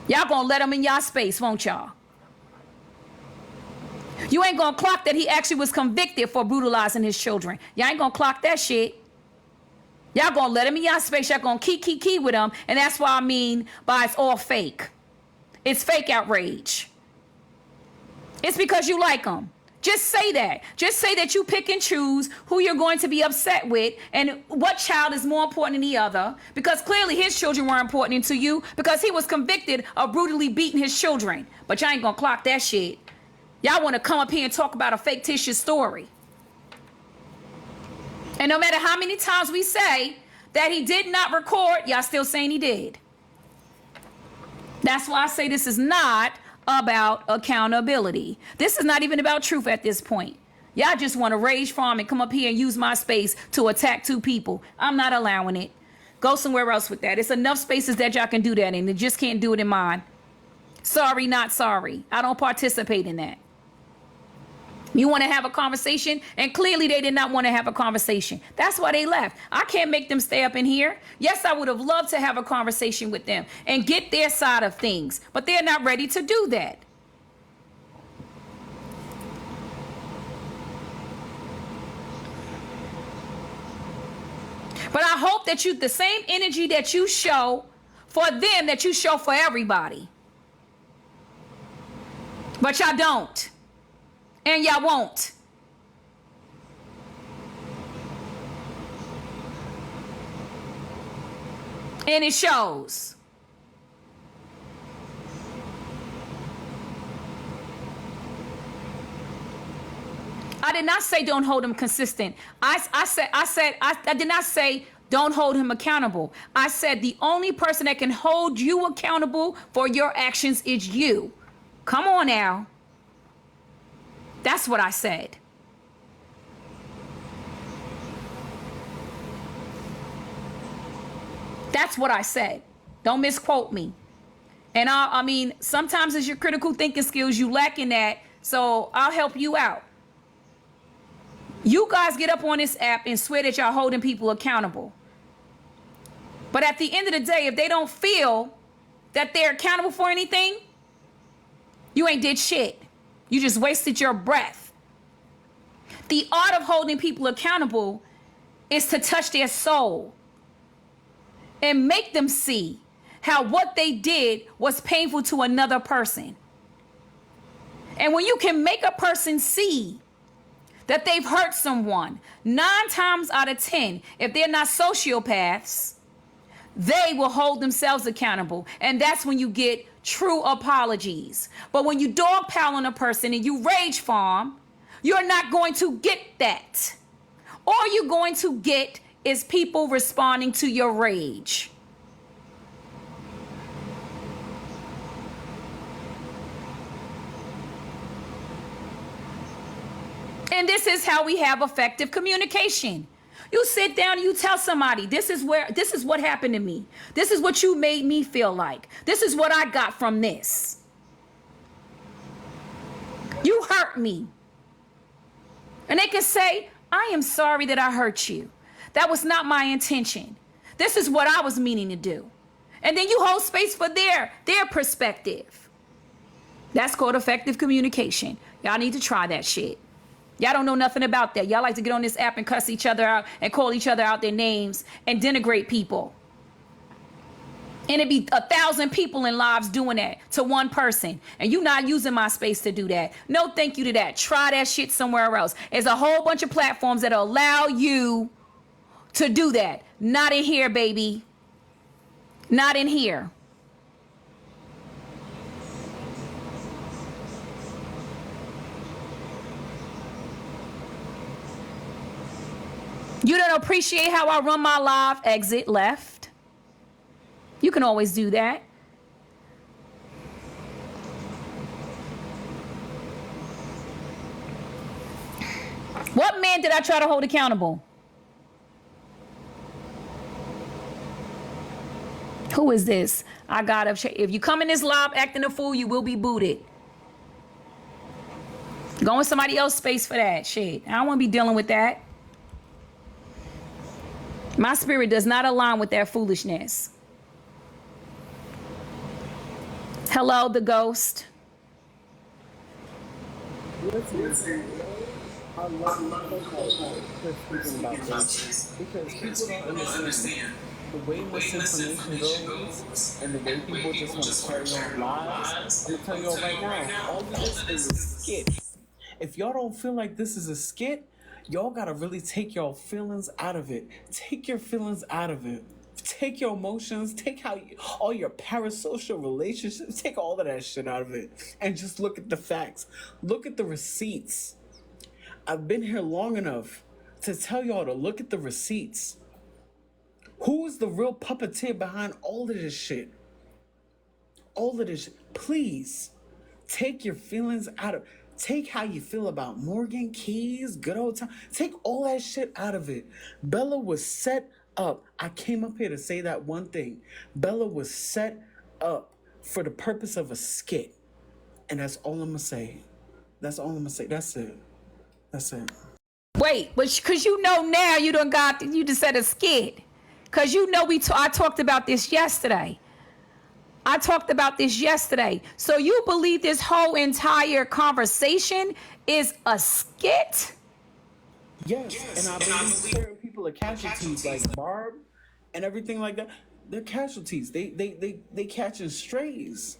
Y'all gonna let him in y'all space, won't y'all? You ain't gonna clock that he actually was convicted for brutalizing his children. Y'all ain't gonna clock that shit. Y'all gonna let him in y'all space. Y'all gonna key with him. And that's what I mean by it's all fake. It's fake outrage. It's because you like him. Just say that. Just say that you pick and choose who you're going to be upset with and what child is more important than the other. Because clearly his children were important to you because he was convicted of brutally beating his children. But y'all ain't gonna clock that shit. Y'all want to come up here and talk about a fictitious story. And no matter how many times we say that he did not record, y'all still saying he did. That's why I say this is not about accountability. This is not even about truth at this point. Y'all just want to rage farm and come up here and use my space to attack two people. I'm not allowing it. Go somewhere else with that. It's enough spaces that y'all can do that in. You just can't do it in mine. Sorry, not sorry. I don't participate in that. You want to have a conversation, and clearly they did not want to have a conversation. That's why they left. I can't make them stay up in here. Yes, I would have loved to have a conversation with them and get their side of things, but they're not ready to do that. But I hope that the same energy that you show for them, that you show for everybody. But y'all don't. And y'all won't. And it shows. I did not say don't hold him consistent. I did not say don't hold him accountable. I said the only person that can hold you accountable for your actions is you. Come on now. That's what I said. That's what I said. Don't misquote me. And I mean, sometimes it's your critical thinking skills you lack in that, so I'll help you out. You guys get up on this app and swear that y'all holding people accountable. But at the end of the day, if they don't feel that they're accountable for anything, you ain't did shit. You just wasted your breath. The art of holding people accountable is to touch their soul and make them see how what they did was painful to another person. And when you can make a person see that they've hurt someone, 9 times out of 10, if they're not sociopaths, they will hold themselves accountable. And that's when you get true apologies. But when you dogpile on a person and you rage farm, you're not going to get that. All you're going to get is people responding to your rage. And this is how we have effective communication. You sit down and you tell somebody, this is what happened to me. This is what you made me feel like. This is what I got from this. You hurt me. And they can say, I am sorry that I hurt you. That was not my intention. This is what I was meaning to do. And then you hold space for their perspective. That's called effective communication. Y'all need to try that shit. Y'all don't know nothing about that. Y'all like to get on this app and cuss each other out and call each other out their names and denigrate people. And it'd be 1,000 people in lives doing that to one person. And you not using my space to do that. No thank you to that. Try that shit somewhere else. There's a whole bunch of platforms that allow you to do that. Not in here, baby. Not in here. You don't appreciate how I run my live? Exit left. You can always do that. What man did I try to hold accountable? Who is this? I gotta check. If you come in this live acting a fool, you will be booted. Go in somebody else's space for that shit. I don't want to be dealing with that. My spirit does not align with that foolishness. Hello, the ghost. Listen, I love you speaking about this because people don't understand the way misinformation goes and the way people just want to carry on lies. I'm gonna tell y'all right now, all of this is a skit. If y'all don't feel like this is a skit, y'all gotta really take y'all feelings out of it. Take your feelings out of it. Take your emotions, take all your parasocial relationships, take all of that shit out of it and just look at the facts. Look at the receipts. I've been here long enough to tell y'all to look at the receipts. Who's the real puppeteer behind all of this shit? All of this shit. Please, take your feelings out of it. Take how you feel about Morgan, Keys, good old time. Take all that shit out of it. Bella was set up. I came up here to say that one thing. Bella was set up for the purpose of a skit. And that's all I'm going to say. That's all I'm going to say. That's it. That's it. Wait, but because you know now you just said a skit. Because you know I talked about this yesterday. So you believe this whole entire conversation is a skit? Yes. And I believe certain people are casualties like Barb and everything like that. They're casualties. They catching strays.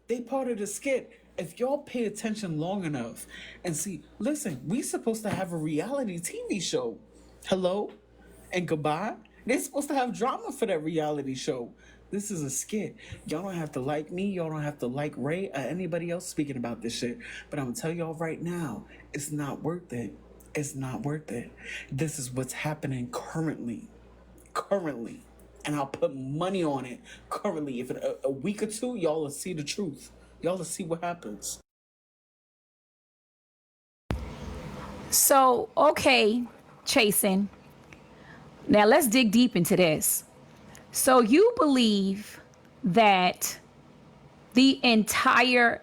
They part of the skit. If y'all pay attention long enough and see, listen, we supposed to have a reality TV show. Hello and goodbye. They're supposed to have drama for that reality show. This is a skit. Y'all don't have to like me. Y'all don't have to like Ray or anybody else speaking about this shit. But I'm going to tell y'all right now, it's not worth it. It's not worth it. This is what's happening currently. And I'll put money on it currently. If in a week or two, y'all will see the truth. Y'all will see what happens. So, okay, Chasen. Now let's dig deep into this. So you believe that the entire,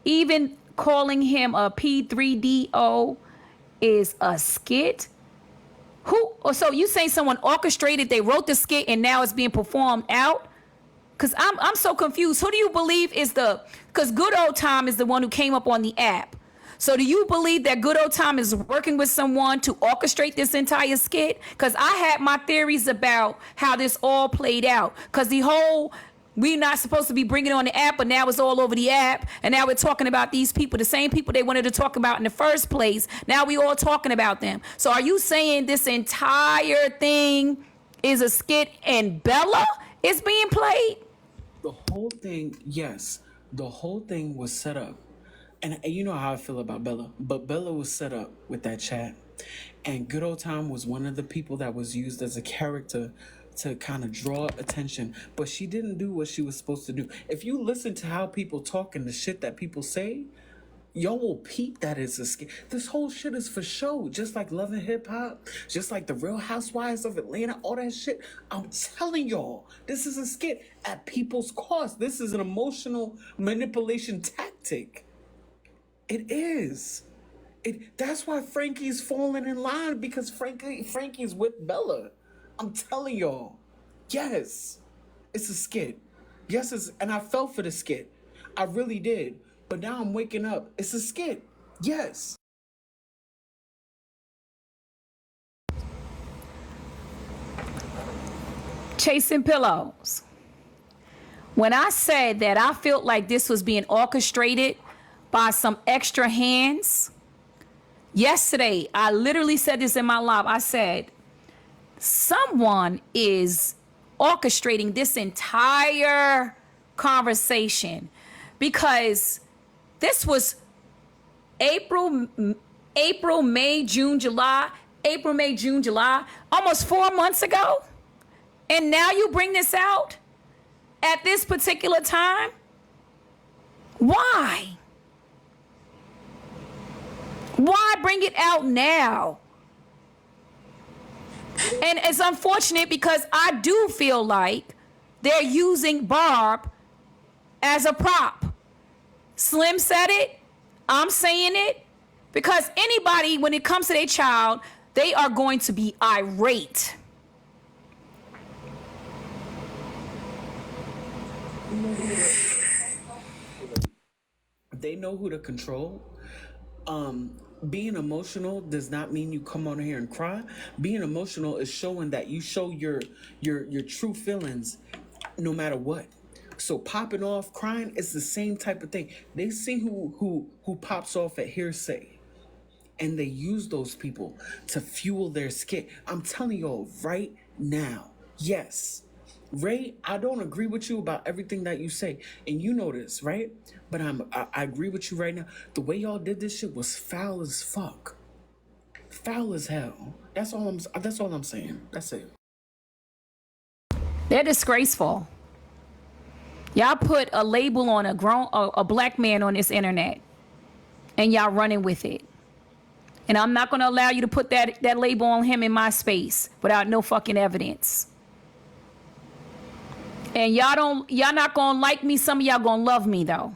even calling him a P3DO is a skit? So you saying someone orchestrated, they wrote the skit and now it's being performed out? Because I'm so confused. Who do you believe is because Good Old Time is the one who came up on the app. So do you believe that Good Old Time is working with someone to orchestrate this entire skit? Because I had my theories about how this all played out. Because we're not supposed to be bringing it on the app, but now it's all over the app. And now we're talking about these people, the same people they wanted to talk about in the first place. Now we all talking about them. So are you saying this entire thing is a skit and Bella is being played? The whole thing, yes. The whole thing was set up. And you know how I feel about Bella. But Bella was set up with that chat. And Good Old Time was one of the people that was used as a character to kind of draw attention, but she didn't do what she was supposed to do. If you listen to how people talk and the shit that people say, y'all will peep that it's a skit. This whole shit is for show, just like Love and Hip Hop, just like the Real Housewives of Atlanta, all that shit. I'm telling y'all, this is a skit at people's cost. This is an emotional manipulation tactic. It is. That's why Frankie's falling in line, because Frankie's with Bella. I'm telling y'all. Yes. It's a skit. Yes, and I fell for the skit. I really did. But now I'm waking up. It's a skit. Yes. Chasing pillows. When I said that I felt like this was being orchestrated by some extra hands, yesterday, I literally said this in my live. I said, someone is orchestrating this entire conversation, because this was April, May, June, July, almost 4 months ago. And now you bring this out at this particular time? Why? Why bring it out now? And it's unfortunate, because I do feel like they're using Barb as a prop. Slim said it. I'm saying it. Because anybody, when it comes to their child, they are going to be irate. They know who to control. Being emotional does not mean you come on here and cry. Being emotional is showing that you show your true feelings no matter what. So popping off, crying is the same type of thing. They see who pops off at hearsay, and they use those people to fuel their skit. I'm telling y'all right now. Yes. Ray, I don't agree with you about everything that you say, and you know this, right? But I agree with you right now. The way y'all did this shit was foul as fuck, foul as hell. That's all I'm saying. That's it. They're disgraceful. Y'all put a label on a black man on this internet, and y'all running with it. And I'm not gonna allow you to put that label on him in my space without no fucking evidence. And y'all not gonna like me. Some of y'all gonna love me though.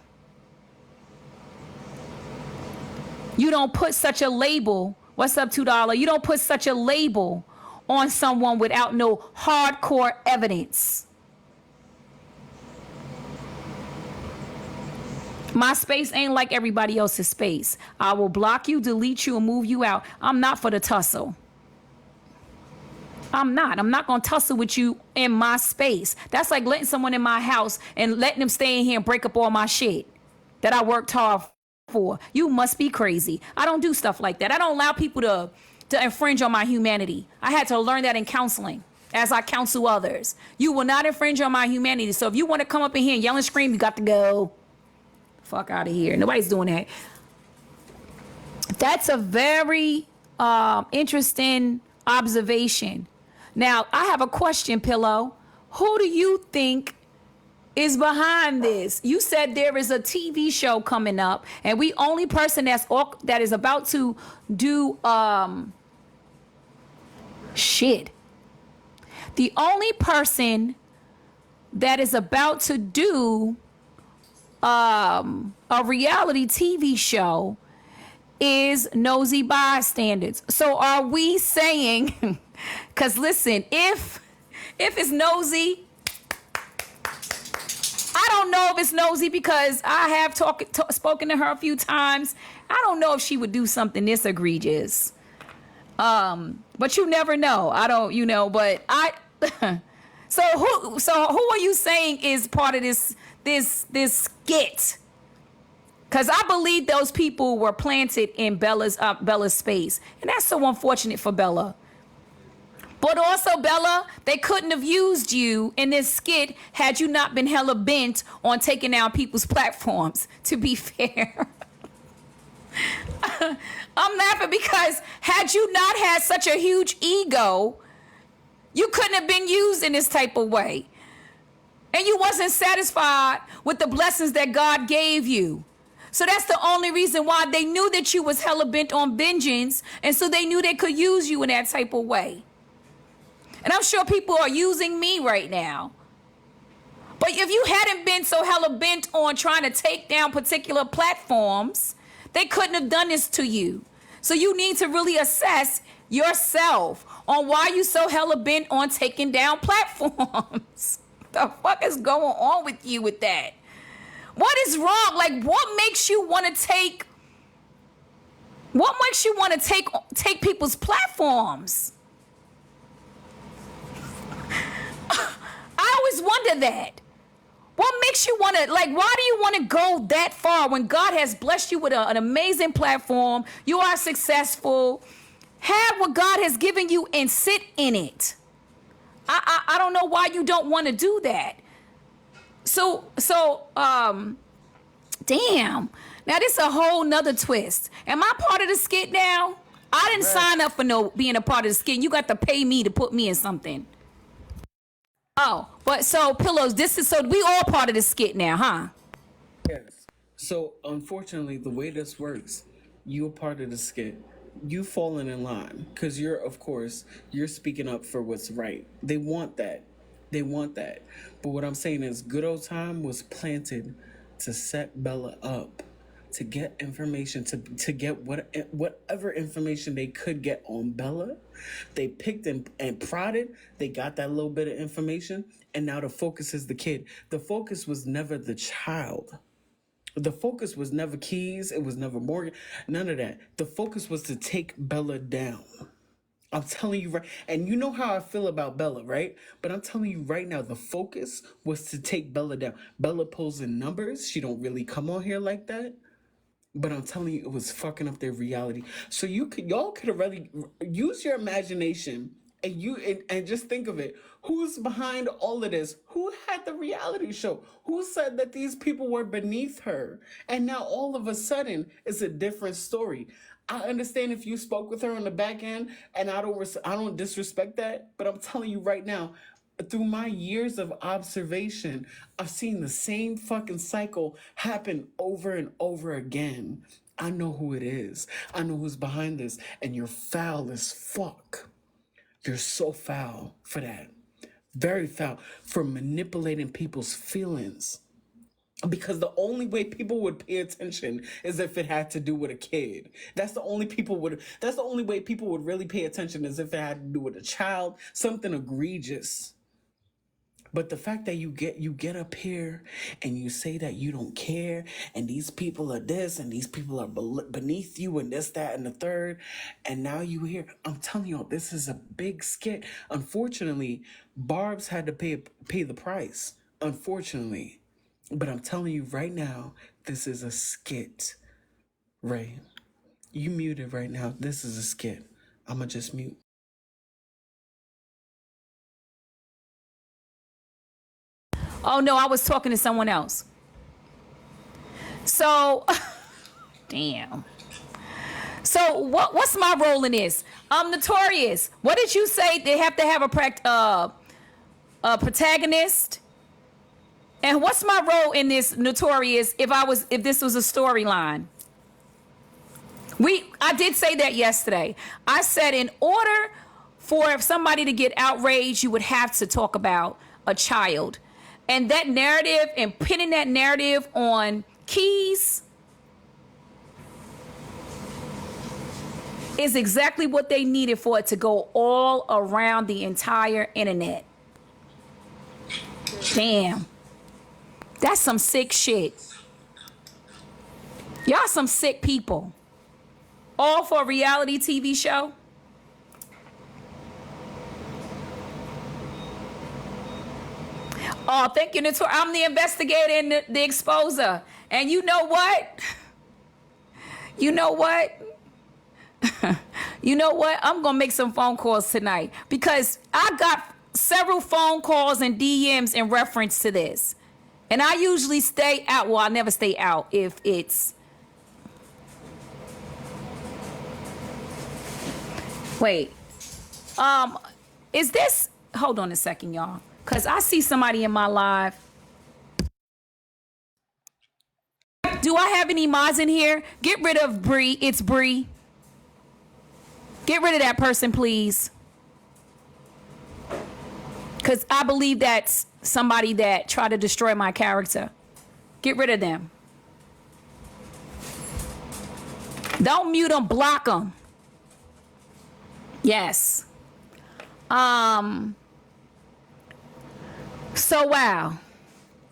You don't put such a label. What's up, $2? You don't put such a label on someone without no hardcore evidence. My space ain't like everybody else's space. I will block you, delete you, and move you out. I'm not for the tussle. I'm not going to tussle with you in my space. That's like letting someone in my house and letting them stay in here and break up all my shit that I worked hard for. You must be crazy. I don't do stuff like that. I don't allow people to infringe on my humanity. I had to learn that in counseling as I counsel others. You will not infringe on my humanity. So if you want to come up in here and yell and scream, you got to go. Fuck out of here. Nobody's doing that. That's a very interesting observation. Now, I have a question, Pillow. Who do you think is behind this? You said there is a TV show coming up, and the only person that is about to do The only person that is about to do a reality TV show is Nosy Bystanders. So are we saying, because listen, if it's Nosy, I don't know if it's Nosy, because I have spoken to her a few times. I don't know if she would do something this egregious. But you never know. I don't, but I. So who are you saying is part of this skit? Because I believe those people were planted in Bella's space, and that's so unfortunate for Bella. But also, Bella, they couldn't have used you in this skit had you not been hella bent on taking down people's platforms, to be fair. I'm laughing because had you not had such a huge ego, you couldn't have been used in this type of way. And you wasn't satisfied with the blessings that God gave you. So that's the only reason why they knew that you was hella bent on vengeance. And so they knew they could use you in that type of way. And I'm sure people are using me right now. But if you hadn't been so hella bent on trying to take down particular platforms, they couldn't have done this to you. So you need to really assess yourself on why you so hella bent on taking down platforms. The fuck is going on with you with that? What is wrong? Like, what makes you want to take take people's platforms? I always wonder that. What makes you want to, like, why do you want to go that far when God has blessed you with an amazing platform? You are successful. Have what God has given you and sit in it. I don't know why you don't want to do that. So, damn. Now this is a whole nother twist. Am I part of the skit now? I didn't sign up for no being a part of the skit. You got to pay me to put me in something. Oh, but so Pillows, so we all part of the skit now, huh? Yes. So unfortunately, the way this works, you're part of the skit. You falling in line because you're speaking up for what's right. They want that. But what I'm saying is, Good Old Time was planted to set Bella up, to get information, to get whatever information they could get on Bella. They picked and prodded. They got that little bit of information, and now the focus is the kid. The focus was never the child. The focus was never Keys. It was never Morgan. None of that. The focus was to take Bella down. I'm telling you right, and you know how I feel about Bella, right? But I'm telling you right now, the focus was to take Bella down. Bella pulls in numbers. She don't really come on here like that. But I'm telling you, it was fucking up their reality. So y'all could have really use your imagination and just think of it. Who's behind all of this? Who had the reality show? Who said that these people were beneath her? And now all of a sudden, it's a different story. I understand if you spoke with her on the back end, and I don't disrespect that. But I'm telling you right now, through my years of observation, I've seen the same fucking cycle happen over and over again. I know who it is. I know who's behind this. And you're foul as fuck. You're so foul for that. Very foul for manipulating people's feelings. Because the only way people would pay attention is if it had to do with a kid. That's the only way people would really pay attention, is if it had to do with a child, something egregious. But the fact that you get up here and you say that you don't care, and these people are this, and these people are beneath you, and this, that, and the third, and now you hear, I'm telling you, this is a big skit. Unfortunately, Barb's had to pay the price, unfortunately. But I'm telling you right now, this is a skit. Ray, you muted right now. This is a skit. I'ma just mute. Oh no, I was talking to someone else. So, damn. So what's my role in this? I'm Notorious. What did you say? They have to have a protagonist. And what's my role in this, Notorious? If this was a storyline, I did say that yesterday. I said in order for somebody to get outraged, you would have to talk about a child. And that narrative and pinning that narrative on Keys is exactly what they needed for it to go all around the entire internet. Damn. That's some sick shit. Y'all some sick people. All for a reality TV show? Oh, thank you, Notor. I'm the investigator and the exposer. And you know what? You know what? You know what? I'm going to make some phone calls tonight because I got several phone calls and DMs in reference to this. And I usually stay out. Well, I never stay out if it's Wait. Is this? Hold on a second, y'all, because I see somebody in my live. Do I have any mods in here? Get rid of Bree. It's Bree. Get rid of that person, please. Because I believe that's somebody that tried to destroy my character. Get rid of them. Don't mute them, block them. Yes. So wow.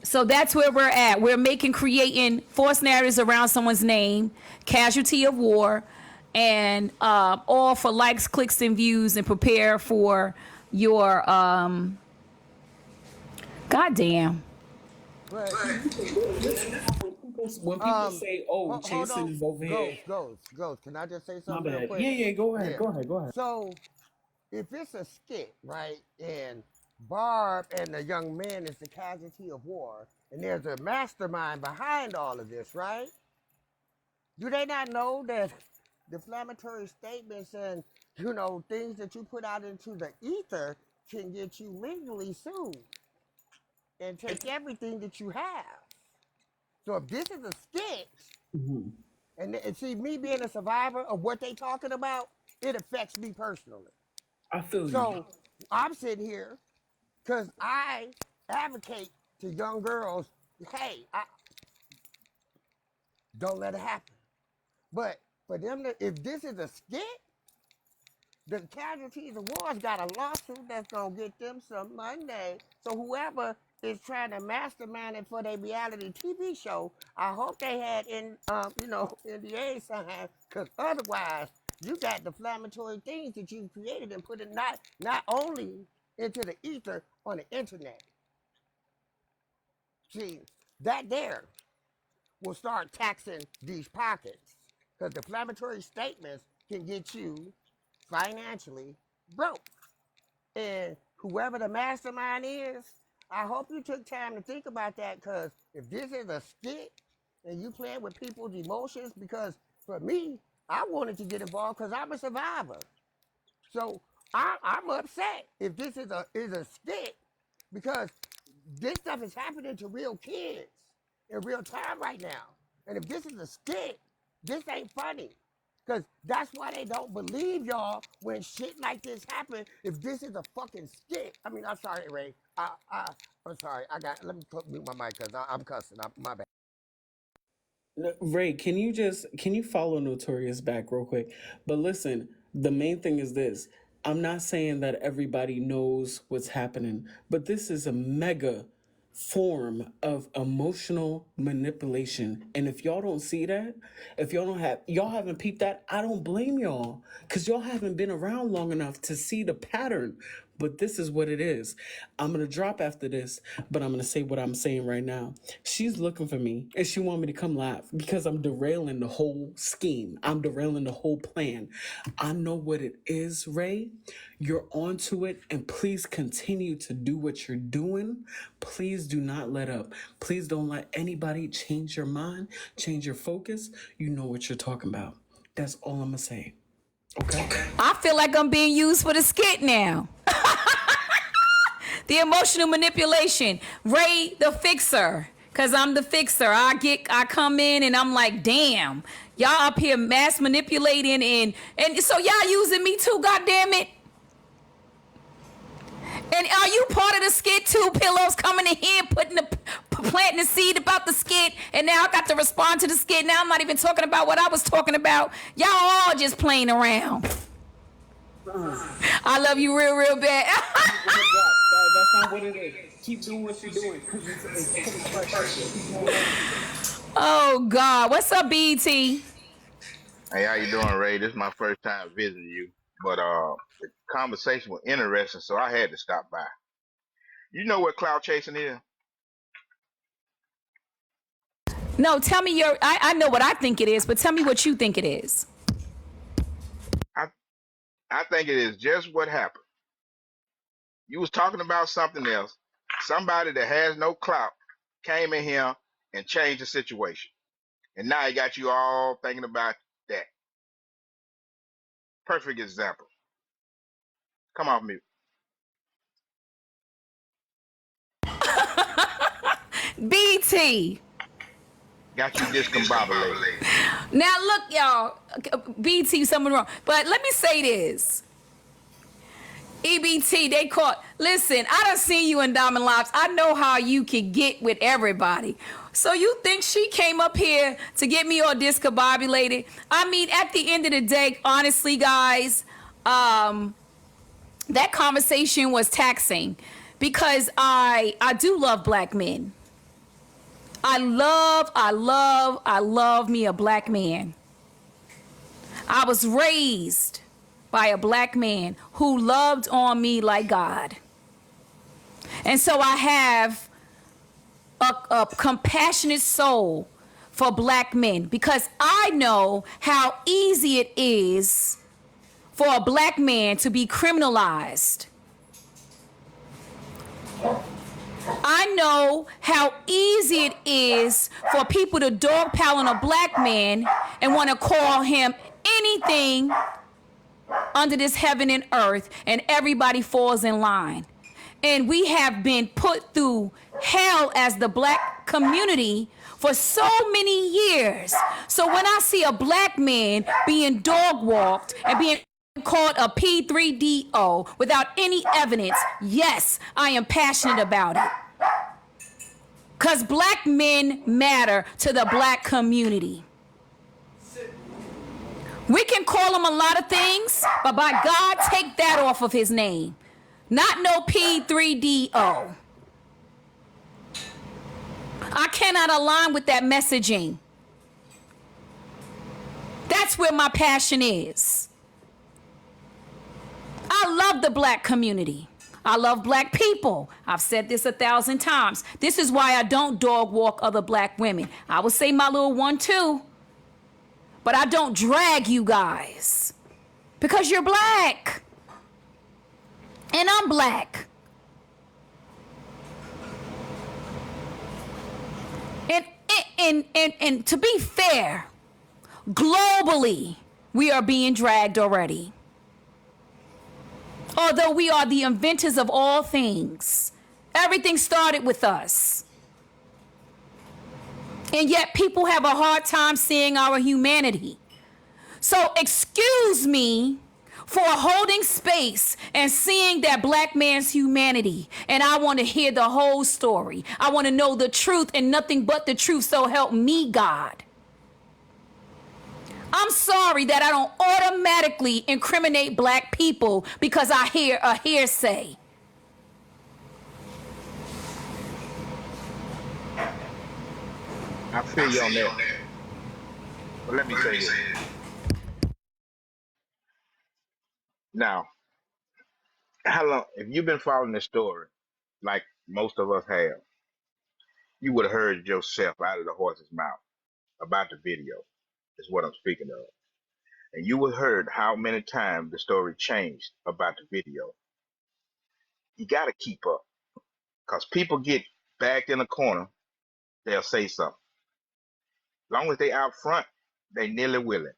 So that's where we're at. We're creating false narratives around someone's name, casualty of war, and all for likes, clicks, and views, and prepare for your goddamn. But Listen, when people say, "Oh, hold Jason on, is over here," Ghost. Can I just say my something real bad. quick? Yeah, go ahead, Yeah. go ahead, go ahead. So if it's a skit, right, and Barb and the young man is the casualty of war, and there's a mastermind behind all of this, right? Do they not know that defamatory statements and things that you put out into the ether can get you legally sued and take everything that you have? So if this is a skit, Mm-hmm. and see me being a survivor of what they talking about, it affects me personally. I feel you. So I'm sitting here because I advocate to young girls, hey, don't let it happen. But for them to, if this is a skit, the casualties of wars got a lawsuit that's gonna get them some money. So whoever is trying to mastermind it for their reality TV show, I hope they had NDA signed, because otherwise you got defamatory things that you created and put it not only into the ether on the internet. See, that there will start taxing these pockets, because defamatory statements can get you financially broke. And whoever the mastermind is, I hope you took time to think about that, because if this is a skit and you playing with people's emotions, because for me, I wanted to get involved because I'm a survivor. So I'm upset if this is a skit, because this stuff is happening to real kids in real time right now. And if this is a skit, this ain't funny. Because that's why they don't believe y'all when shit like this happen. If this is a fucking skit. I mean, I'm sorry, Ray. I'm sorry. Let me mute my mic because I'm cussing. My bad. No, Ray, can you follow Notorious back real quick? But listen, the main thing is this. I'm not saying that everybody knows what's happening, but this is a mega form of emotional manipulation. And if y'all don't see that, if y'all haven't peeped that, I don't blame y'all, because y'all haven't been around long enough to see the pattern. But this is what it is. I'm gonna drop after this, but I'm gonna say what I'm saying right now. She's looking for me and she want me to come laugh because I'm derailing the whole scheme. I'm derailing the whole plan. I know what it is, Ray. You're onto it, and please continue to do what you're doing. Please do not let up. Please don't let anybody change your mind, change your focus. You know what you're talking about. That's all I'm gonna say. Okay? I feel like I'm being used for the skit now. The emotional manipulation. Ray the Fixer. Cause I'm the fixer. I come in and I'm like, damn, y'all up here mass manipulating and so y'all using me too, goddamn it. And are you part of the skit too? Pillows coming in here, planting the seed about the skit, and now I got to respond to the skit. Now I'm not even talking about what I was talking about. Y'all all just playing around. I love you real, real bad. That's not what it is. Keep doing what you're doing. Oh God, what's up, BT? Hey, how you doing, Ray? This is my first time visiting you, but the conversation was interesting, so I had to stop by. You know what cloud chasing is? No, tell me I know what I think it is, but tell me what you think it is. I I think it is just what happened. You was talking about something else. Somebody that has no clout came in here and changed the situation, and now he got you all thinking about that. Perfect example. Come off mute. BT. Got you discombobulated. Now look, y'all. BT, something wrong. But let me say this. EBT, they caught. Listen, I done seen you in Diamond Locks. I know how you can get with everybody. So you think she came up here to get me all discombobulated? I mean, at the end of the day, honestly, guys, that conversation was taxing because I do love black men. I love me a black man. I was raised by a black man who loved on me like God. And so I have a compassionate soul for black men because I know how easy it is for a black man to be criminalized. I know how easy it is for people to dogpile on a black man and want to call him anything under this heaven and earth, and everybody falls in line. And we have been put through hell as the black community for so many years. So when I see a black man being dog walked and being called a P3DO without any evidence, yes, I am passionate about it. Because black men matter to the black community. We can call him a lot of things, but by God, take that off of his name. Not no P3DO. I cannot align with that messaging. That's where my passion is. I love the black community. I love black people. I've said this 1,000 times. This is why I don't dog walk other black women. I would say my little one too. But I don't drag you guys because you're black and I'm black. And to be fair, globally, we are being dragged already. Although we are the inventors of all things, everything started with us. And yet people have a hard time seeing our humanity. So excuse me for holding space and seeing that black man's humanity. And I want to hear the whole story. I want to know the truth and nothing but the truth. So help me God. I'm sorry that I don't automatically incriminate black people because I hear a hearsay. I feel you on that. But let me say this. Now, how long, if you've been following this story, like most of us have, you would have heard yourself out of the horse's mouth about the video, is what I'm speaking of. And you would have heard how many times the story changed about the video. You got to keep up because people get backed in a corner, they'll say something. As long as they out front, they nearly willing.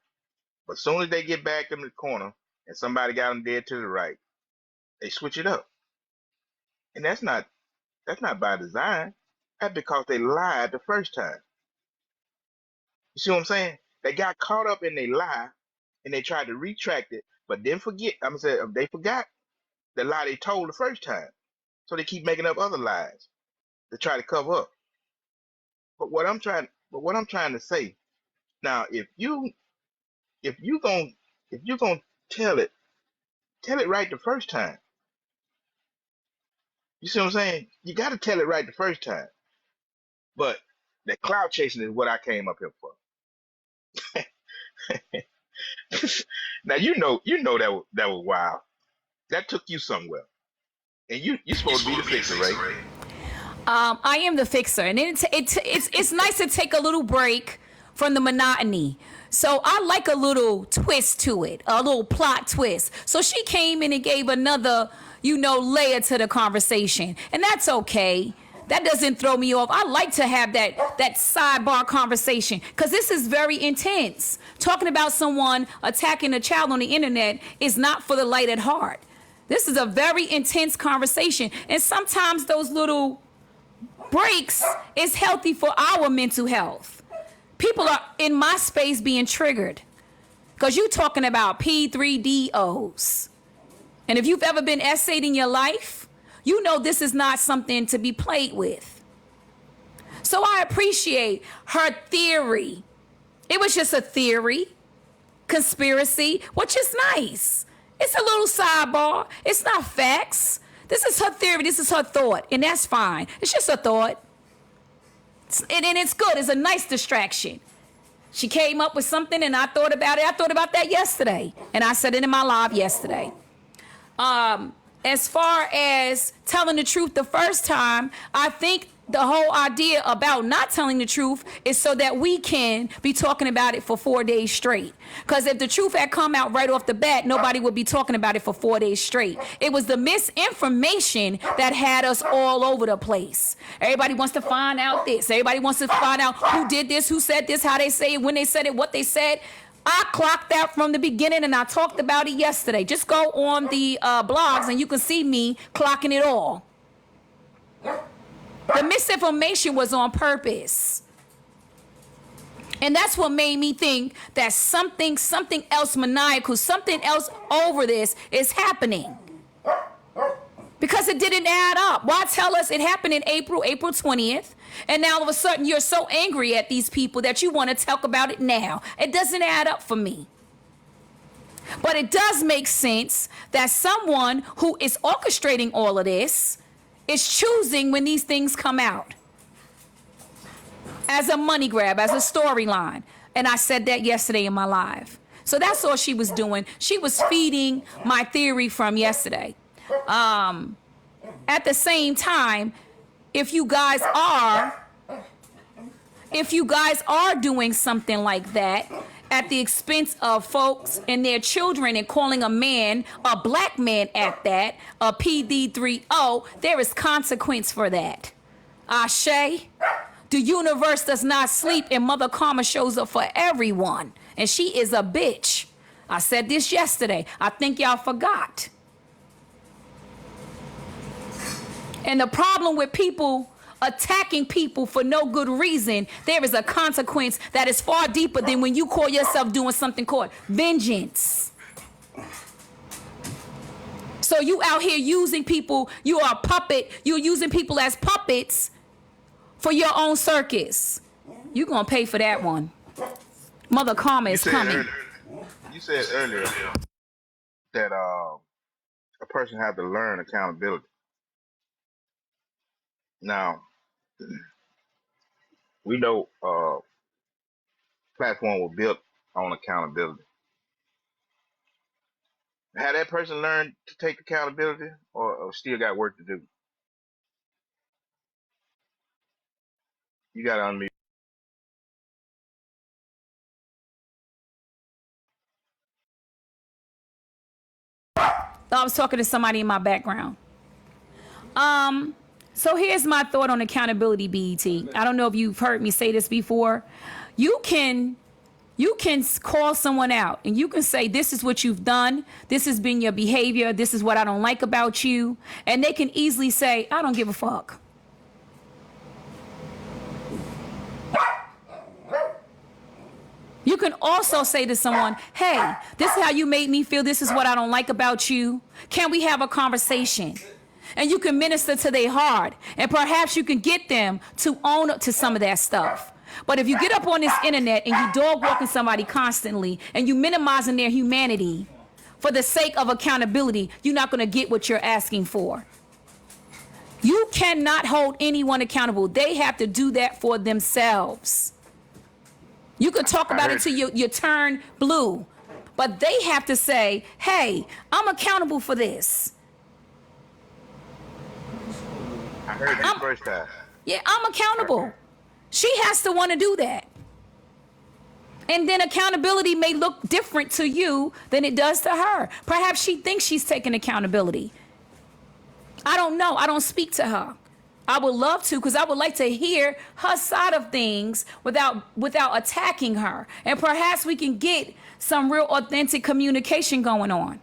But as soon as they get back in the corner and somebody got them dead to the right, they switch it up. And that's not by design. That's because they lied the first time. You see what I'm saying? They got caught up in their lie and they tried to retract it, but then they forgot the lie they told the first time. So they keep making up other lies to try to cover up. But what I'm trying to say now, if you gonna tell it right the first time. You see what I'm saying? You got to tell it right the first time. But the cloud chasing is what I came up here for. Now that was wild. That took you somewhere, and you're supposed to be the fixer, right? I am the fixer, and it's nice to take a little break from the monotony. So I like a little twist to it, a little plot twist. So she came in and gave another, layer to the conversation, and that's okay. That doesn't throw me off. I like to have that sidebar conversation because this is very intense. Talking about someone attacking a child on the internet is not for the light at heart. This is a very intense conversation. And sometimes those little breaks is healthy for our mental health. People are in my space being triggered because you're talking about P3DOs. And if you've ever been essayed in your life, you know this is not something to be played with. So I appreciate her theory. It was just a theory, conspiracy, which is nice. It's a little sidebar. It's not facts. This is her theory. This is her thought. And that's fine. It's just a thought. And it's good. It's a nice distraction. She came up with something and I thought about it. I thought about that yesterday. And I said it in my live yesterday. As far as telling the truth the first time, I think the whole idea about not telling the truth is so that we can be talking about it for 4 days straight. Because if the truth had come out right off the bat, nobody would be talking about it for 4 days straight. It was the misinformation that had us all over the place. Everybody wants to find out this. Everybody wants to find out who did this, who said this, how they say it, when they said it, what they said. I clocked that from the beginning and I talked about it yesterday. Just go on the blogs and you can see me clocking it all. The misinformation was on purpose. And that's what made me think that something else maniacal, something else over this is happening. Because it didn't add up. Why tell us it happened in April 20th, and now all of a sudden you're so angry at these people that you want to talk about it now? It doesn't add up for me. But it does make sense that someone who is orchestrating all of this is choosing when these things come out as a money grab, as a storyline. And I said that yesterday in my live. So that's all she was doing. She was feeding my theory from yesterday. At the same time, if you guys are doing something like that at the expense of folks and their children and calling a man, a black man at that, a PD30, there is consequence for that. Ashe, the universe does not sleep and Mother Karma shows up for everyone. And she is a bitch. I said this yesterday. I think y'all forgot. And the problem with people attacking people for no good reason, there is a consequence that is far deeper than when you call yourself doing something called vengeance. So you out here using people, you are a puppet, you're using people as puppets for your own circus. You're going to pay for that one. Mother Karma is coming. You said earlier that a person has to learn accountability. Now, we know platform was built on accountability. Had that person learned to take accountability or still got work to do? You got to unmute. I was talking to somebody in my background. So here's my thought on accountability, BET. I don't know if you've heard me say this before. You can call someone out and you can say, this is what you've done. This has been your behavior. This is what I don't like about you. And they can easily say, I don't give a fuck. You can also say to someone, hey, this is how you made me feel. This is what I don't like about you. Can we have a conversation? And you can minister to their heart. And perhaps you can get them to own up to some of that stuff. But if you get up on this internet and you dog walking somebody constantly and you minimizing their humanity for the sake of accountability, you're not going to get what you're asking for. You cannot hold anyone accountable. They have to do that for themselves. You could talk about it till you turn blue, but they have to say, hey, I'm accountable for this. I heard this first time. Yeah, I'm accountable. She has to want to do that. And then accountability may look different to you than it does to her. Perhaps she thinks she's taking accountability. I don't know. I don't speak to her. I would love to, because I would like to hear her side of things without attacking her. And perhaps we can get some real authentic communication going on.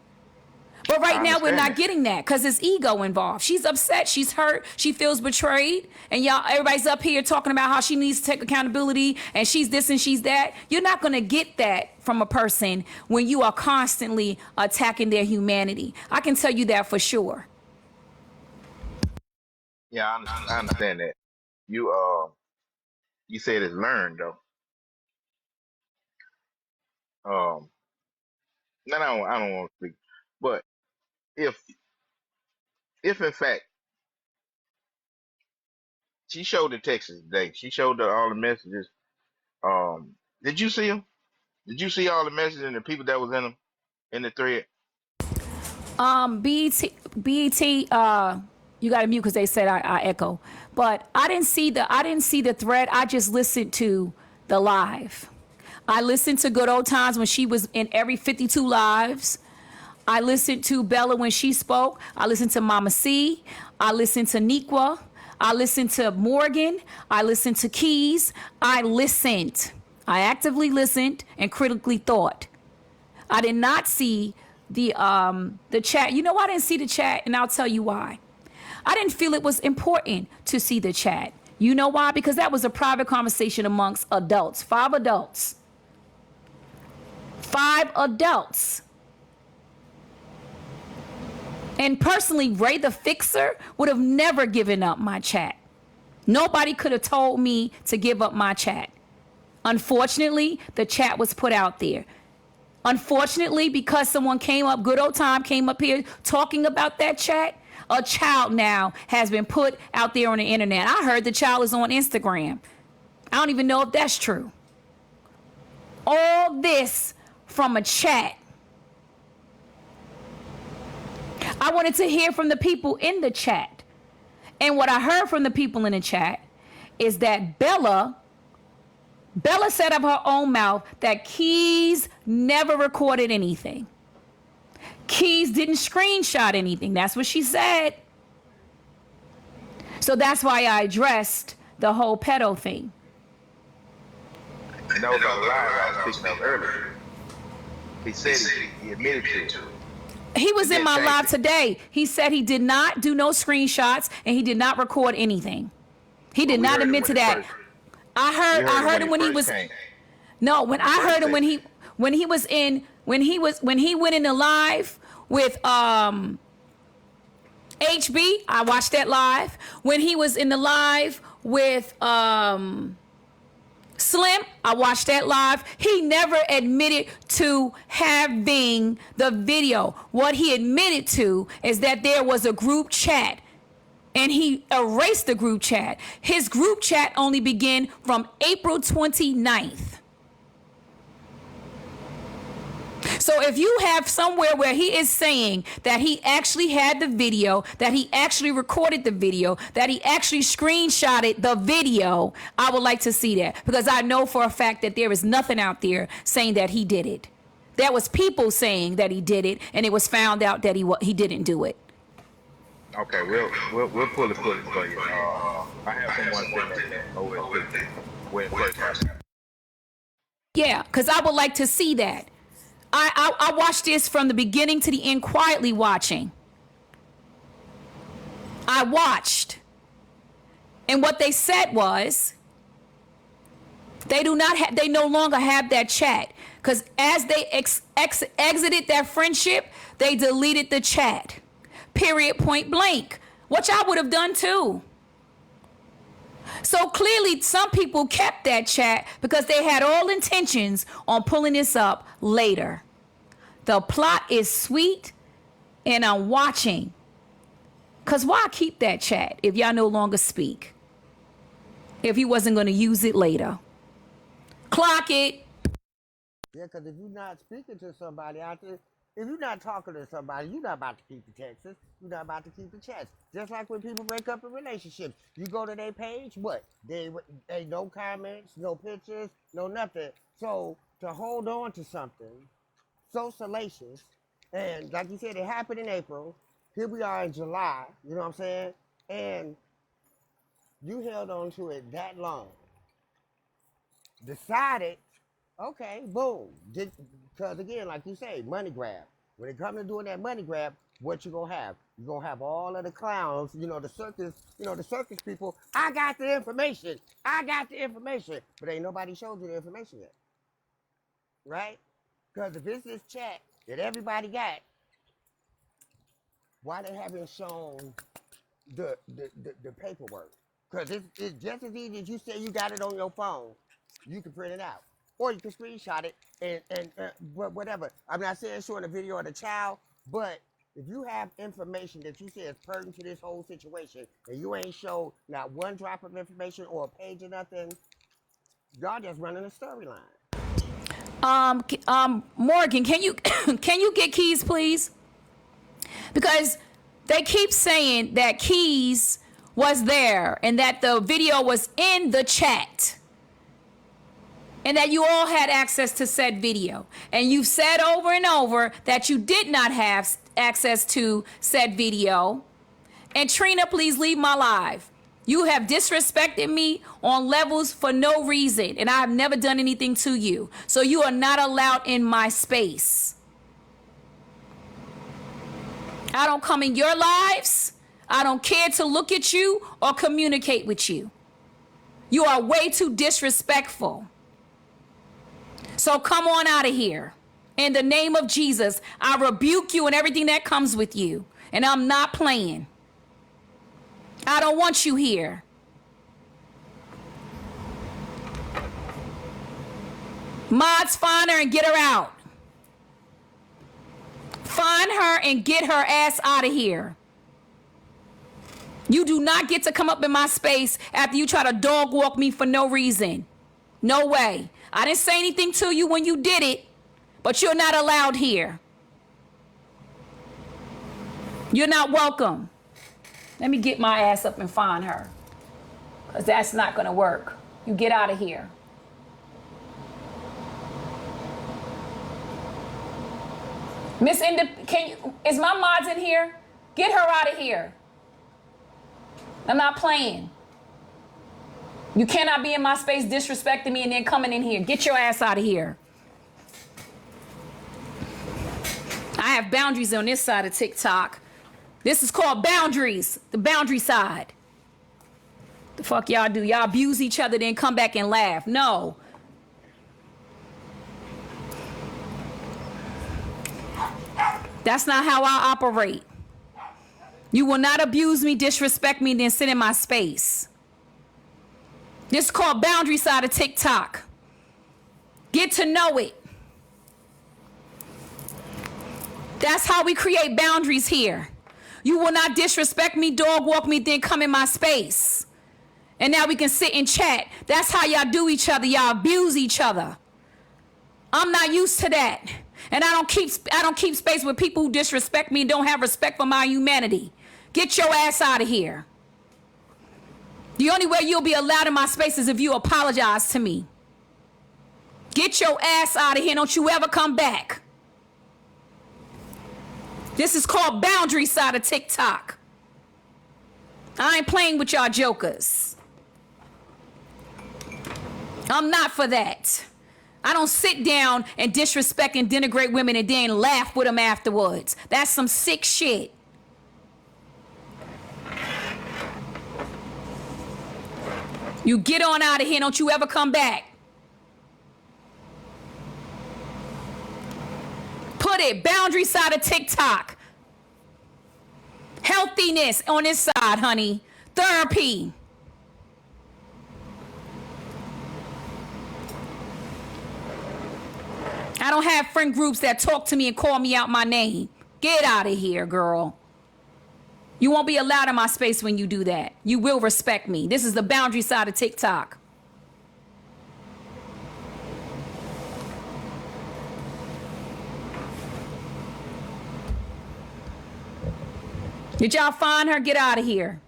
But right I now we're understand not that. getting that because there's ego involved. She's upset, she's hurt, she feels betrayed, and y'all, everybody's up here talking about how she needs to take accountability and she's this and she's that. You're not gonna get that from a person when you are constantly attacking their humanity. I can tell you that for sure. Yeah, I understand that. You said it's learned though. And I don't want to speak, but if if in fact she showed the texts today, she showed all the messages. Did you see them? Did you see all the messages and the people that was in them in the thread? BET, you got to mute because they said I echo. But I didn't see the thread. I just listened to the live. I listened to Good Old Times when she was in every 52 lives. I listened to Bella when she spoke. I listened to Mama C. I listened to Niqua. I listened to Morgan. I listened to Keys. I listened. I actively listened and critically thought. I did not see the chat. You know why I didn't see the chat? And I'll tell you why. I didn't feel it was important to see the chat. You know why? Because that was a private conversation amongst adults. 5 adults. 5 adults. And personally, RaeTheFixer would have never given up my chat. Nobody could have told me to give up my chat. Unfortunately, the chat was put out there. Unfortunately, because someone came up, Good Old Time came up here talking about that chat, a child now has been put out there on the internet. I heard the child is on Instagram. I don't even know if that's true. All this from a chat. I wanted to hear from the people in the chat. And what I heard from the people in the chat is that Bella said of her own mouth that Keys never recorded anything. Keys didn't screenshot anything. That's what she said. So that's why I addressed the whole pedo thing. And that was on the live I was speaking of earlier. He said he admitted to it. He was in my live today. He said he did not do no screenshots and he did not record anything. He did not admit to that. I heard him when he was no, when I heard him when he was in when he went in the live with HB, I watched that live. When he was in the live with Slim, I watched that live. He never admitted to having the video. What he admitted to is that there was a group chat and he erased the group chat. His group chat only began from April 29th. So if you have somewhere where he is saying that he actually had the video, that he actually recorded the video, that he actually screenshotted the video, I would like to see that, because I know for a fact that there is nothing out there saying that he did it. There was people saying that he did it, and it was found out that he didn't do it. Okay, we'll pull the footage for you. I have someone sitting at that OSP when it first happened. Yeah, because I would like to see that. I watched this from the beginning to the end, quietly watching. I watched. And what they said was, they no longer have that chat. Because as they exited that friendship, they deleted the chat. Period, point blank. Which I would have done too. So clearly some people kept that chat because they had all intentions on pulling this up later. The plot is sweet and I'm watching. Because why keep that chat if y'all no longer speak? If he wasn't going to use it later. Clock it. Yeah, because if you're not speaking to somebody out there, if you're not talking to somebody, you're not about to keep the texts. You're not about to keep the chats. Just like when people break up in relationships, you go to their page, what? They no comments, no pictures, no nothing. So to hold on to something so salacious, and like you said, it happened in April. Here we are in July. You know what I'm saying? And you held on to it that long. Decided, okay, boom. Because again, like you say, money grab. When it comes to doing that money grab, what you gonna have? You're gonna have all of the clowns, the circus people. I got the information. I got the information. But ain't nobody showed you the information yet. Right? Because if it's this chat that everybody got, why they haven't shown the paperwork? Because it's just as easy as you say you got it on your phone. You can print it out. Or you can screenshot it and whatever. I'm not saying showing a video of the child, but if you have information that you say is pertinent to this whole situation and you ain't showed not one drop of information or a page or nothing, y'all just running a storyline. Morgan, can you can you get Keys, please? Because they keep saying that Keys was there and that the video was in the chat and that you all had access to said video. And you've said over and over that you did not have access to said video. And Trina, please leave my live. You have disrespected me on levels for no reason, and I have never done anything to you. So you are not allowed in my space. I don't come in your lives. I don't care to look at you or communicate with you. You are way too disrespectful. So come on out of here. In the name of Jesus, I rebuke you and everything that comes with you. And I'm not playing. I don't want you here. Mods, find her and get her out. Find her and get her ass out of here. You do not get to come up in my space after you try to dog walk me for no reason. No way. I didn't say anything to you when you did it, but you're not allowed here. You're not welcome. Let me get my ass up and find her, because that's not going to work. You get out of here. Miss is my mods in here? Get her out of here. I'm not playing. You cannot be in my space disrespecting me and then coming in here. Get your ass out of here. I have boundaries on this side of TikTok. This is called boundaries, the boundary side. The fuck y'all do? Y'all abuse each other, then come back and laugh. No. That's not how I operate. You will not abuse me, disrespect me, and then sit in my space. This is called boundary side of TikTok. Get to know it. That's how we create boundaries here. You will not disrespect me, dog walk me, then come in my space. And now we can sit and chat. That's how y'all do each other. Y'all abuse each other. I'm not used to that. And I don't keep space with people who disrespect me and don't have respect for my humanity. Get your ass out of here. The only way you'll be allowed in my space is if you apologize to me. Get your ass out of here. Don't you ever come back. This is called boundary side of TikTok. I ain't playing with y'all jokers. I'm not for that. I don't sit down and disrespect and denigrate women and then laugh with them afterwards. That's some sick shit. You get on out of here. Don't you ever come back. Put it, boundary side of TikTok. Healthiness on this side, honey. Therapy. I don't have friend groups that talk to me and call me out my name. Get out of here, girl. You won't be allowed in my space when you do that. You will respect me. This is the boundary side of TikTok. Did y'all find her? Get out of here.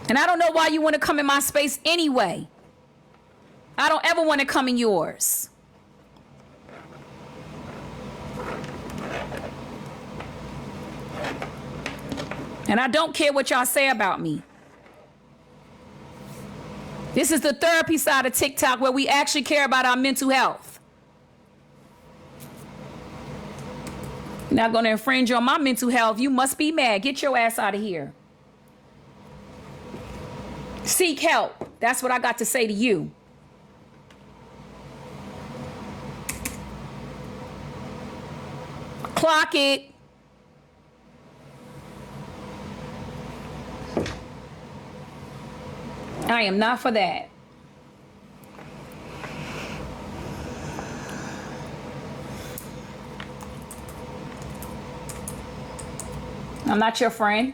And I don't know why you want to come in my space anyway. I don't ever want to come in yours. And I don't care what y'all say about me. This is the therapy side of TikTok where we actually care about our mental health. You're not going to infringe on my mental health. You must be mad. Get your ass out of here. Seek help. That's what I got to say to you. Clock it. I am not for that. I'm not your friend.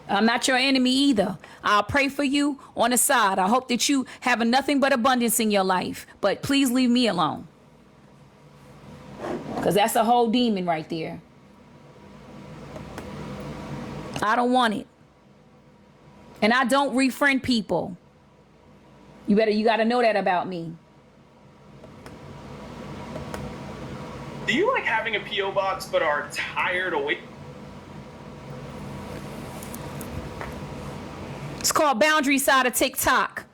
I'm not your enemy either. I'll pray for you on the side. I hope that you have nothing but abundance in your life. But please leave me alone. Because that's a whole demon right there. I don't want it. And I don't refriend people. You got to know that about me. Do you like having a P.O. box but are tired of waiting? It's called boundary side of TikTok.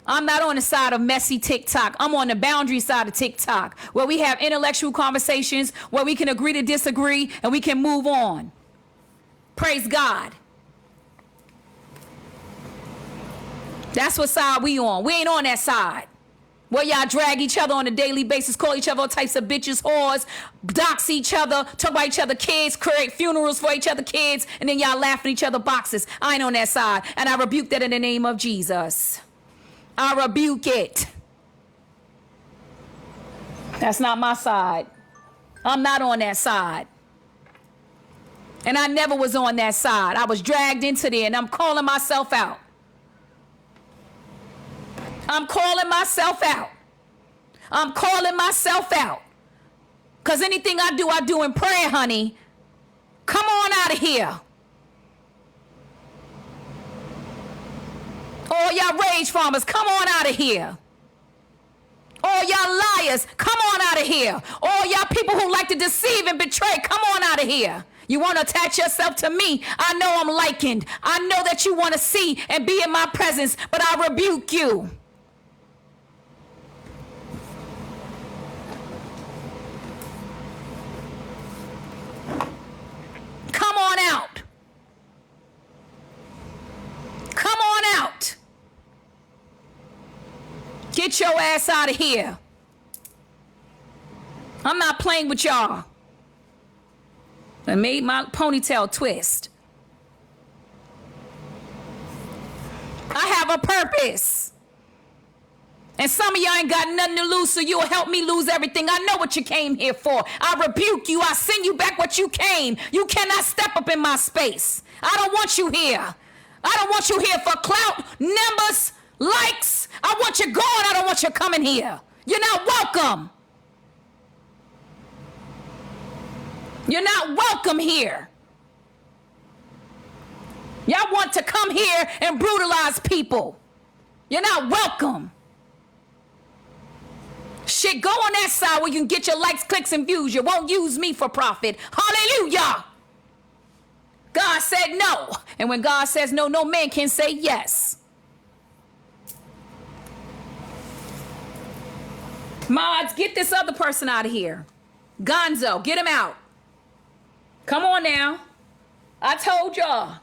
I'm not on the side of messy TikTok. I'm on the boundary side of TikTok, where we have intellectual conversations, where we can agree to disagree, and we can move on. Praise God. That's what side we on. We ain't on that side. Where y'all drag each other on a daily basis, call each other all types of bitches, whores, dox each other, talk about each other kids, create funerals for each other kids, and then y'all laugh at each other boxes. I ain't on that side. And I rebuke that in the name of Jesus. I rebuke it. That's not my side. I'm not on that side. And I never was on that side. I was dragged into there, and I'm calling myself out. I'm calling myself out. I'm calling myself out. Because anything I do in prayer, honey. Come on out of here. All y'all rage farmers, come on out of here. All y'all liars, come on out of here. All y'all people who like to deceive and betray, come on out of here. You want to attach yourself to me? I know I'm likened. I know that you want to see and be in my presence, but I rebuke you. Come on out. Come on out. Get your ass out of here. I'm not playing with y'all. I made my ponytail twist. I have a purpose. And some of y'all ain't got nothing to lose, so you'll help me lose everything. I know what you came here for. I rebuke you. I send you back what you came. You cannot step up in my space. I don't want you here. I don't want you here for clout, numbers, likes. I want you gone. I don't want you coming here. You're not welcome. You're not welcome here. Y'all want to come here and brutalize people. You're not welcome. Shit, go on that side where you can get your likes, clicks, and views. You won't use me for profit. Hallelujah. God said no. And when God says no, no man can say yes. Mods, get this other person out of here. Gonzo, get him out. Come on now. I told y'all.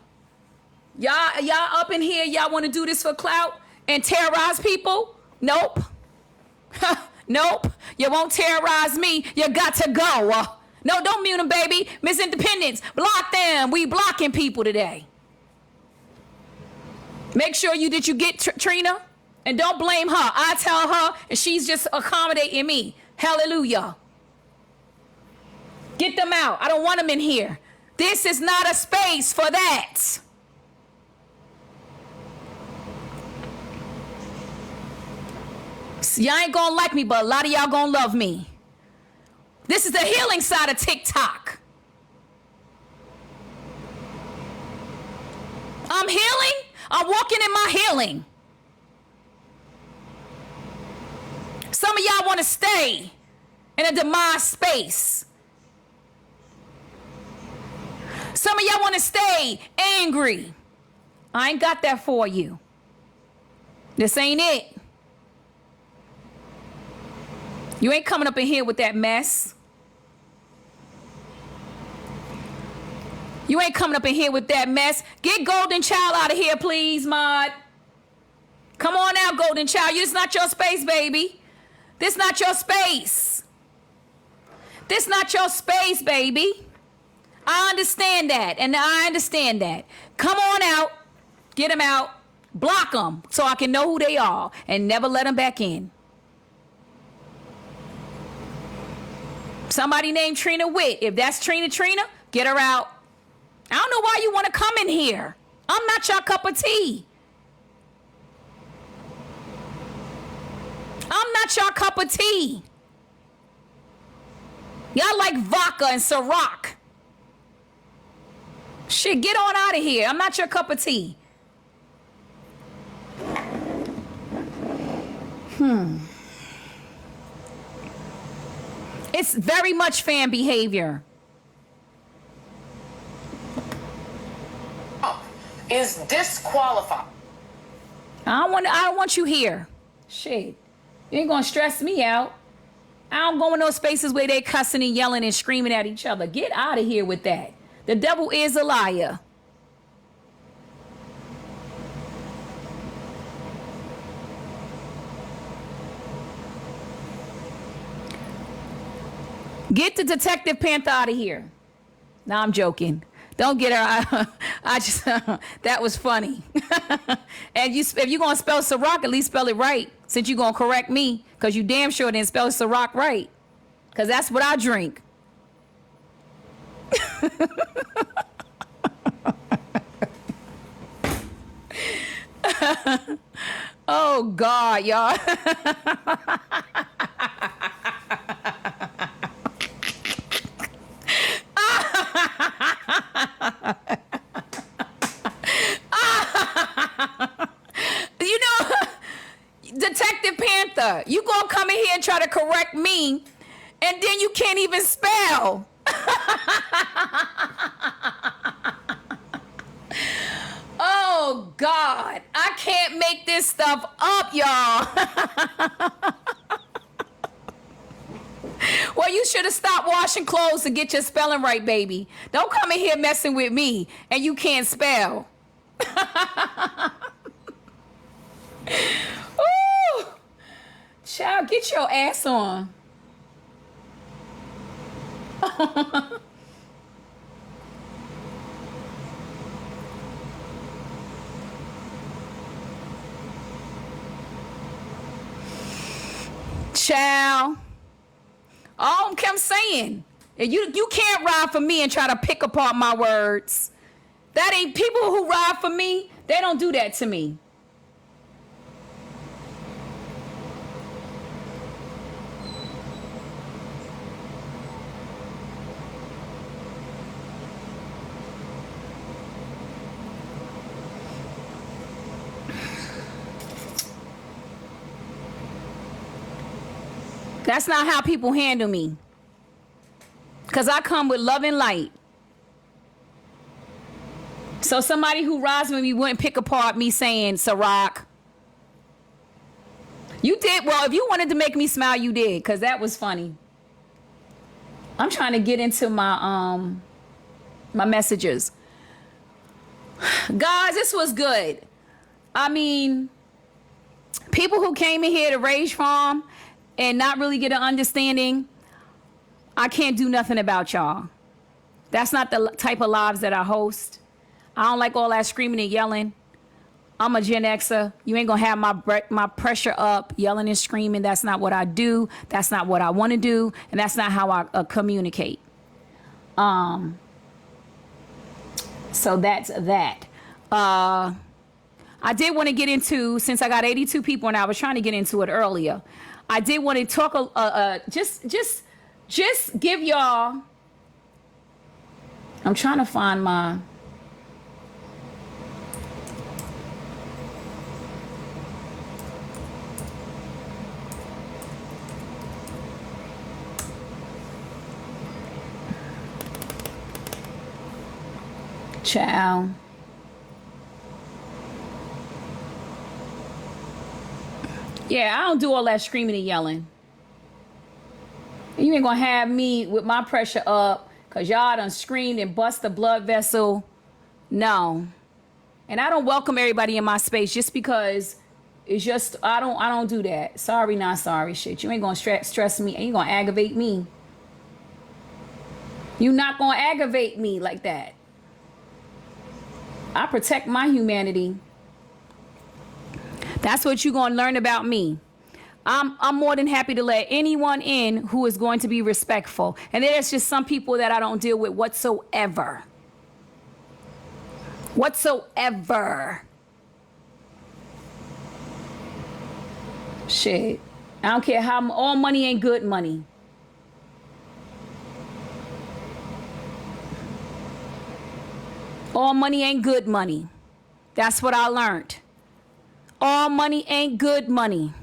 Y'all up in here, y'all want to do this for clout and terrorize people? Nope. Nope. You won't terrorize me. You got to go. No, don't mute them, baby. Miss Independence, block them. We blocking people today. Make sure you get Trina, and don't blame her. I tell her, and she's just accommodating me. Hallelujah. Get them out. I don't want them in here. This is not a space for that. Y'all ain't gonna like me, but a lot of y'all gonna love me. This is the healing side of TikTok. I'm healing. I'm walking in my healing. Some of y'all want to stay in a demise space. Some of y'all want to stay angry. I ain't got that for you. This ain't it. You ain't coming up in here with that mess. You ain't coming up in here with that mess. Get Golden Child out of here, please, Mod. Come on out, Golden Child. This not your space, baby. This not your space. This not your space, baby. I understand that, and I understand that. Come on out. Get them out. Block them so I can know who they are and never let them back in. Somebody named Trina Witt. If that's Trina, get her out. I don't know why you want to come in here. I'm not your cup of tea. I'm not your cup of tea. Y'all like vodka and Ciroc. Shit, get on out of here. I'm not your cup of tea. It's very much fan behavior. Is disqualified. I don't want you here. Shit. You ain't gonna stress me out. I don't go in those spaces where they cussing and yelling and screaming at each other. Get out of here with that. The devil is a liar. Get the Detective Panther out of here. No, I'm joking. Don't get her. I just that was funny. And if you're gonna spell Ciroc, at least spell it right. Since you're gonna correct me, because you damn sure didn't spell Ciroc right. Because that's what I drink. Oh God, y'all. You know, Detective Panther, you gonna come in here and try to correct me, and then you can't even spell. Oh God, I can't make this stuff up, y'all. Well, you should have stopped washing clothes to get your spelling right, baby. Don't come in here messing with me and you can't spell. Ooh. Child, get your ass on. Child. All I'm saying, you can't ride for me and try to pick apart my words. That ain't people who ride for me. They don't do that to me. That's not how people handle me. Because I come with love and light. So somebody who rides with me wouldn't pick apart me saying Ciroc. You did. Well, if you wanted to make me smile, you did. Because that was funny. I'm trying to get into my my messages. Guys, this was good. I mean, people who came in here to Rage Farm and not really get an understanding, I can't do nothing about y'all. That's not the type of lives that I host. I don't like all that screaming and yelling. I'm a Gen Xer. You ain't gonna have my pressure up, yelling and screaming. That's not what I do. That's not what I want to do, and that's not how I communicate. So that's that. I did want to get into, since I got 82 people and I was trying to get into it earlier, I did want to talk, just give y'all, I'm trying to find my, child. Yeah, I don't do all that screaming and yelling. You ain't gonna have me with my pressure up because y'all done screamed and bust the blood vessel. No. And I don't welcome everybody in my space just because it's just, I don't do that. Sorry, not sorry shit. You ain't gonna stress me. Ain't gonna aggravate me. You not gonna aggravate me like that. I protect my humanity. That's what you're gonna learn about me. I'm more than happy to let anyone in who is going to be respectful. And there's just some people that I don't deal with whatsoever. Whatsoever. Shit. I don't care how, all money ain't good money. All money ain't good money. That's what I learned. All money ain't good money.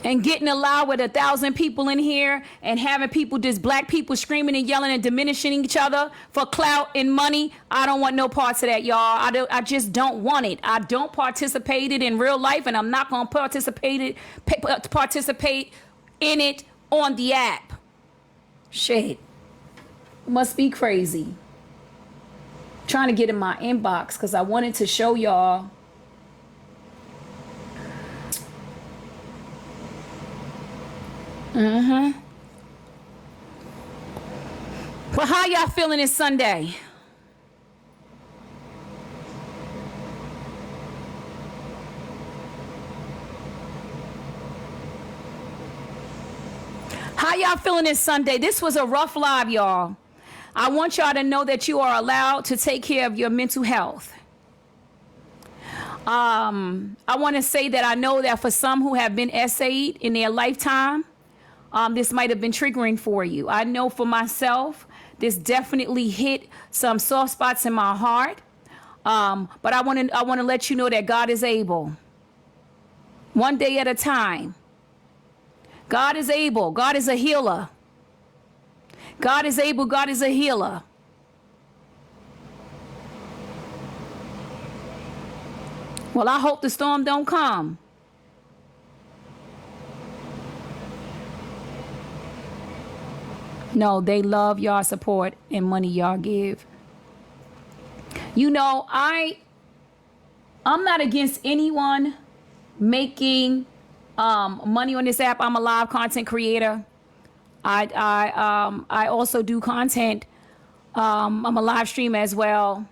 And getting allowed with 1,000 people in here and having people, just black people screaming and yelling and diminishing each other for clout and money. I don't want no parts of that, y'all. I just don't want it. I don't participate it in real life, and I'm not going to participate in it on the app. Shit. Must be crazy. Trying to get in my inbox because I wanted to show y'all. Well, how y'all feeling this Sunday? How y'all feeling this Sunday? This was a rough live, y'all. I want y'all to know that you are allowed to take care of your mental health. I want to say that I know that for some who have been essayed in their lifetime, this might have been triggering for you. I know for myself, this definitely hit some soft spots in my heart. But I want to let you know that God is able. One day at a time. God is able. God is a healer. God is able. God is a healer. Well, I hope the storm don't come. No, they love y'all support and money y'all give. You know, I'm not against anyone making money on this app. I'm a live content creator. I also do content. I'm a live streamer as well.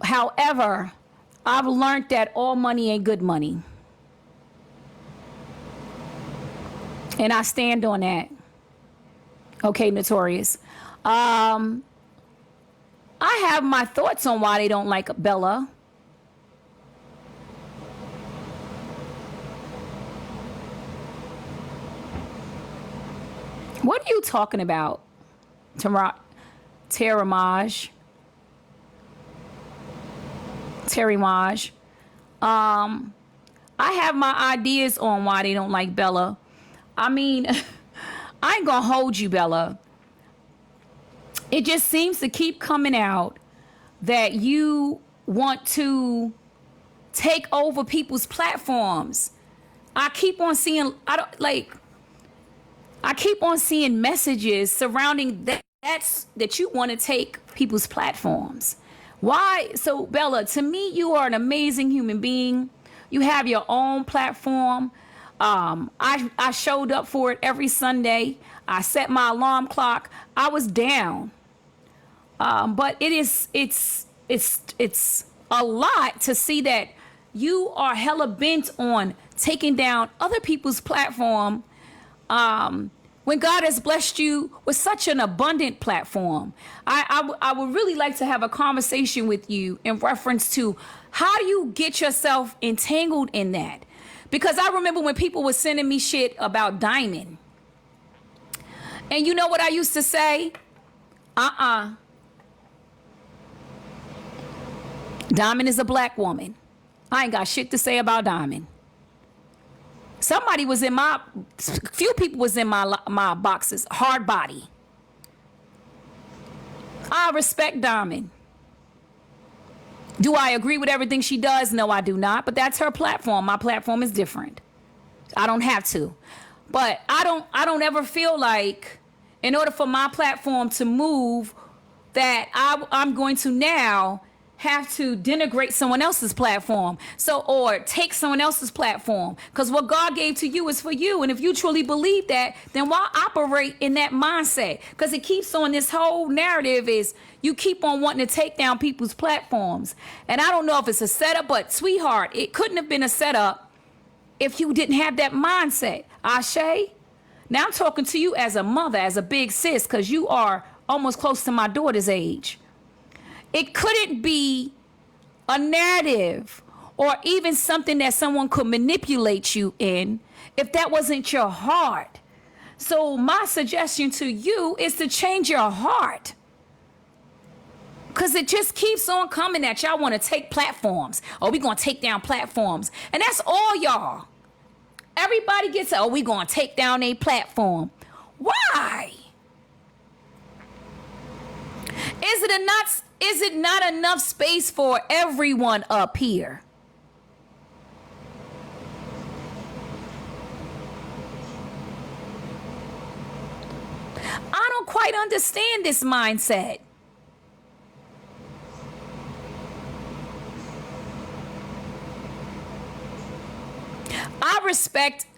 However, I've learned that all money ain't good money. And I stand on that. Okay, Notorious. I have my thoughts on why they don't like Bella. What are you talking about, Terry Maj? I have my ideas on why they don't like Bella. I mean, I ain't gonna hold you, Bella. It just seems to keep coming out that you want to take over people's platforms. I keep on seeing messages surrounding that you want to take people's platforms. Why? So Bella, to me, you are an amazing human being. You have your own platform. I showed up for it every Sunday. I set my alarm clock. I was down. But it's a lot to see that you are hella bent on taking down other people's platform when God has blessed you with such an abundant platform. I would really like to have a conversation with you in reference to how do you get yourself entangled in that? Because I remember when people were sending me shit about Diamond. And you know what I used to say? Diamond is a black woman. I ain't got shit to say about Diamond. Few people was in my boxes. Hard body. I respect Diamond. Do I agree with everything she does? No, I do not. But that's her platform. My platform is different. I don't have to. But I don't ever feel like in order for my platform to move, that I'm going to now have to denigrate someone else's platform, or take someone else's platform, because what God gave to you is for you. And if you truly believe that, then why operate in that mindset? Because it keeps on, this whole narrative is you keep on wanting to take down people's platforms. And I don't know if it's a setup, but sweetheart, it couldn't have been a setup if you didn't have that mindset. Ashe, now I'm talking to you as a mother, as a big sis, because you are almost close to my daughter's age. It couldn't be a narrative or even something that someone could manipulate you in if that wasn't your heart. So my suggestion to you is to change your heart, because it just keeps on coming at y'all. Want to take platforms. Oh, we going to take down platforms. And that's all y'all. Everybody gets, oh, we going to take down a platform. Why? Is it not enough space for everyone up here? I don't quite understand this mindset.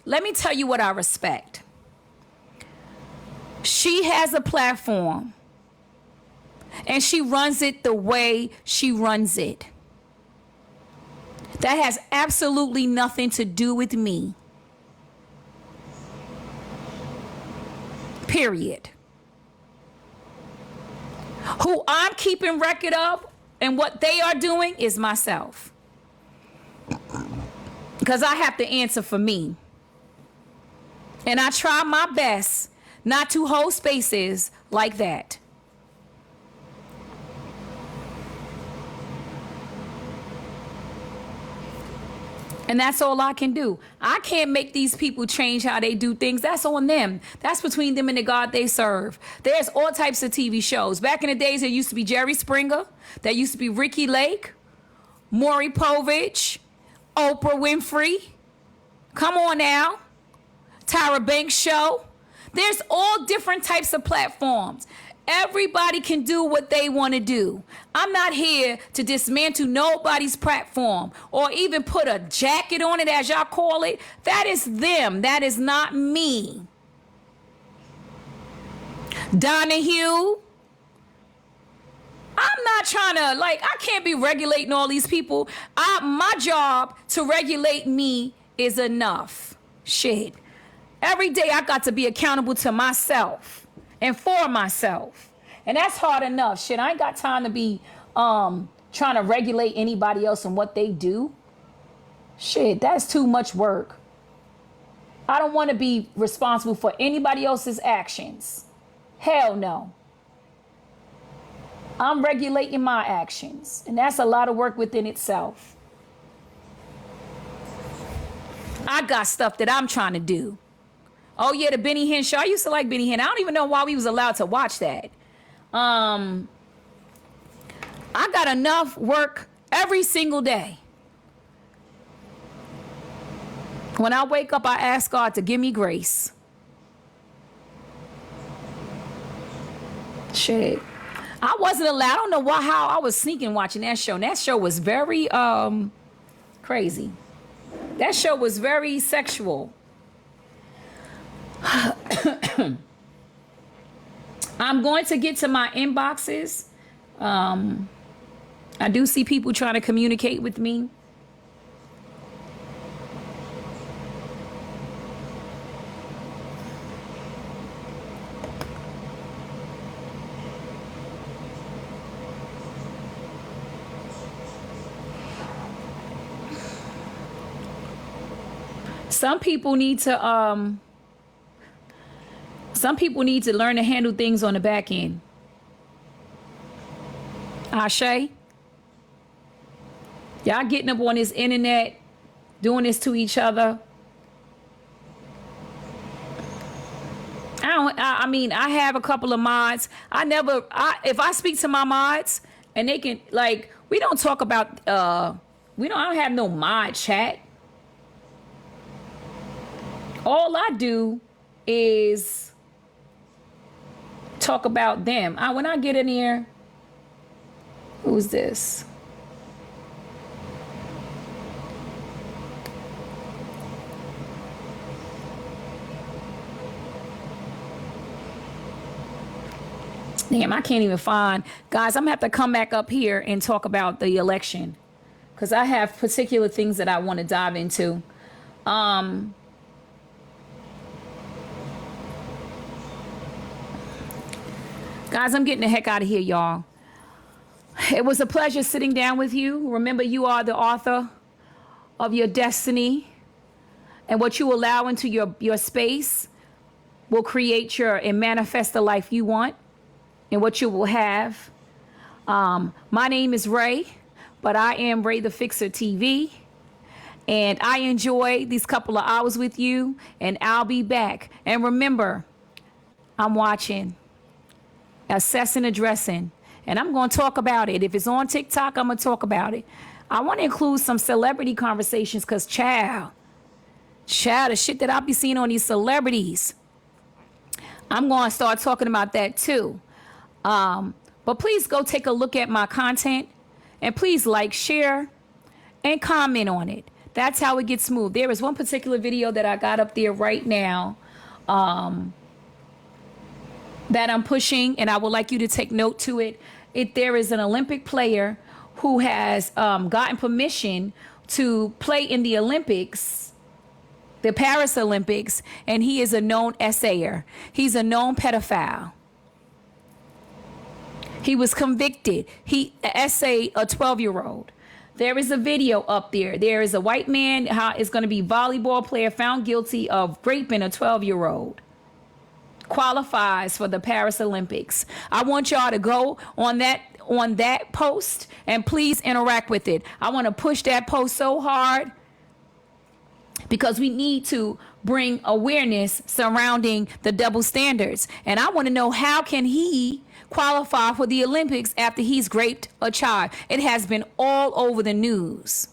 Let me tell you what I respect. She has a platform, and she runs it the way she runs it. That has absolutely nothing to do with me. Period. Who I'm keeping record of and what they are doing is myself. Because I have to answer for me. And I try my best not to hold spaces like that. And that's all I can do. I can't make these people change how they do things. That's on them. That's between them and the God they serve. There's all types of TV shows. Back in the days, there used to be Jerry Springer. There used to be Ricky Lake, Maury Povich, Oprah Winfrey. Come on now. Tyra Banks show. There's all different types of platforms. Everybody can do what they want to do. I'm not here to dismantle nobody's platform or even put a jacket on it, as y'all call it. That is them. That is not me. Donahue. I'm not trying to, I can't be regulating all these people. My job to regulate me is enough. Shit. Every day I got to be accountable to myself and for myself. And that's hard enough. Shit, I ain't got time to be trying to regulate anybody else and what they do. Shit, that's too much work. I don't want to be responsible for anybody else's actions. Hell no. I'm regulating my actions. And that's a lot of work within itself. I got stuff that I'm trying to do. Oh yeah, the Benny Hinn show. I used to like Benny Hinn. I don't even know why we was allowed to watch that. I got enough work every single day. When I wake up, I ask God to give me grace. Shit. I wasn't allowed. I don't know how I was sneaking watching that show. And that show was very crazy. That show was very sexual. I'm going to get to my inboxes. I do see people trying to communicate with me. Some people need to learn to handle things on the back end. Ashe? Y'all getting up on this internet, doing this to each other. I have a couple of mods. If I speak to my mods and they can, we don't talk about, I don't have no mod chat. All I do is talk about them. When I get in here, who's this? Damn, I can't even find. Guys, I'm going to have to come back up here and talk about the election, because I have particular things that I want to dive into. Guys, I'm getting the heck out of here, y'all. It was a pleasure sitting down with you. Remember, you are the author of your destiny, and what you allow into your space will create and manifest the life you want and what you will have. My name is Rae, but I am RaeTheFixer TV, and I enjoy these couple of hours with you, and I'll be back. And remember, I'm watching, assessing, addressing, and I'm going to talk about it. If it's on TikTok, I'm going to talk about it. I want to include some celebrity conversations, because child, the shit that I'll be seeing on these celebrities, I'm going to start talking about that too. But please go take a look at my content, and please like, share, and comment on it. That's how it gets moved. There is one particular video that I got up there right now that I'm pushing, and I would like you to take note to it. There is an Olympic player who has gotten permission to play in the Olympics, the Paris Olympics, and he is a known essayer. He's a known pedophile. He was convicted. He essayed a 12-year-old. There is a video up there. There is a white man is going to be volleyball player found guilty of raping a 12-year-old. Qualifies for the Paris Olympics. I want y'all to go on that post and please interact with it. I want to push that post so hard, because we need to bring awareness surrounding the double standards. And I want to know, how can he qualify for the Olympics after he's raped a child? It has been all over the news.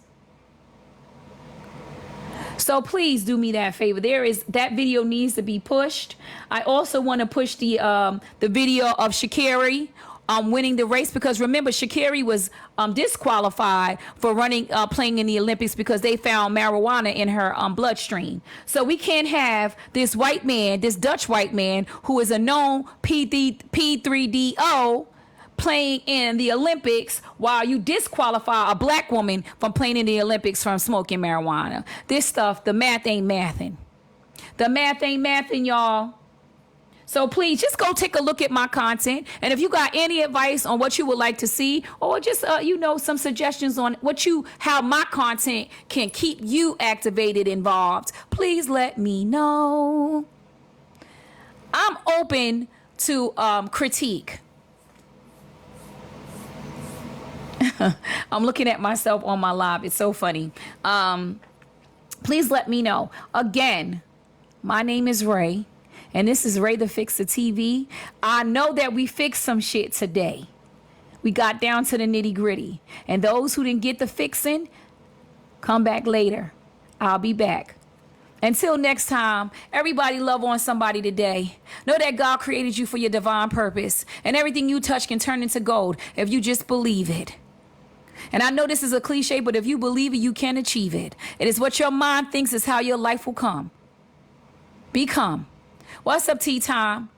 So please do me that favor. That video needs to be pushed. I also want to push the video of Sha'Carri winning the race, because remember, Sha'Carri was disqualified for playing in the Olympics because they found marijuana in her bloodstream. So we can't have this white man, this Dutch white man, who is a known P3DO, playing in the Olympics while you disqualify a black woman from playing in the Olympics from smoking marijuana. This stuff, the math ain't mathin'. The math ain't mathin', y'all. So please just go take a look at my content. And if you got any advice on what you would like to see, or just, some suggestions on how my content can keep you activated, involved, please let me know. I'm open to critique. I'm looking at myself on my live. It's so funny. Please let me know. Again, my name is Rae, and this is RaeTheFixer TV. I know that we fixed some shit today. We got down to the nitty gritty. And those who didn't get the fixing, come back later. I'll be back. Until next time, everybody love on somebody today. Know that God created you for your divine purpose, and everything you touch can turn into gold if you just believe it. And I know this is a cliche, but if you believe it, you can achieve it. It is what your mind thinks is how your life will become. What's up, tea time?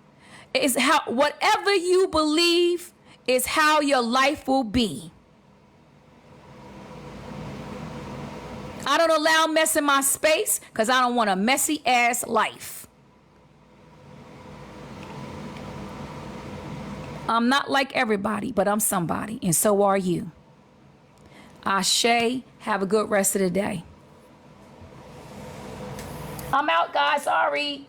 Is how whatever you believe is how your life will be. I don't allow mess in my space because I don't want a messy ass life. I'm not like everybody, but I'm somebody, and so are you. Ashe, have a good rest of the day. I'm out, guys. Sorry.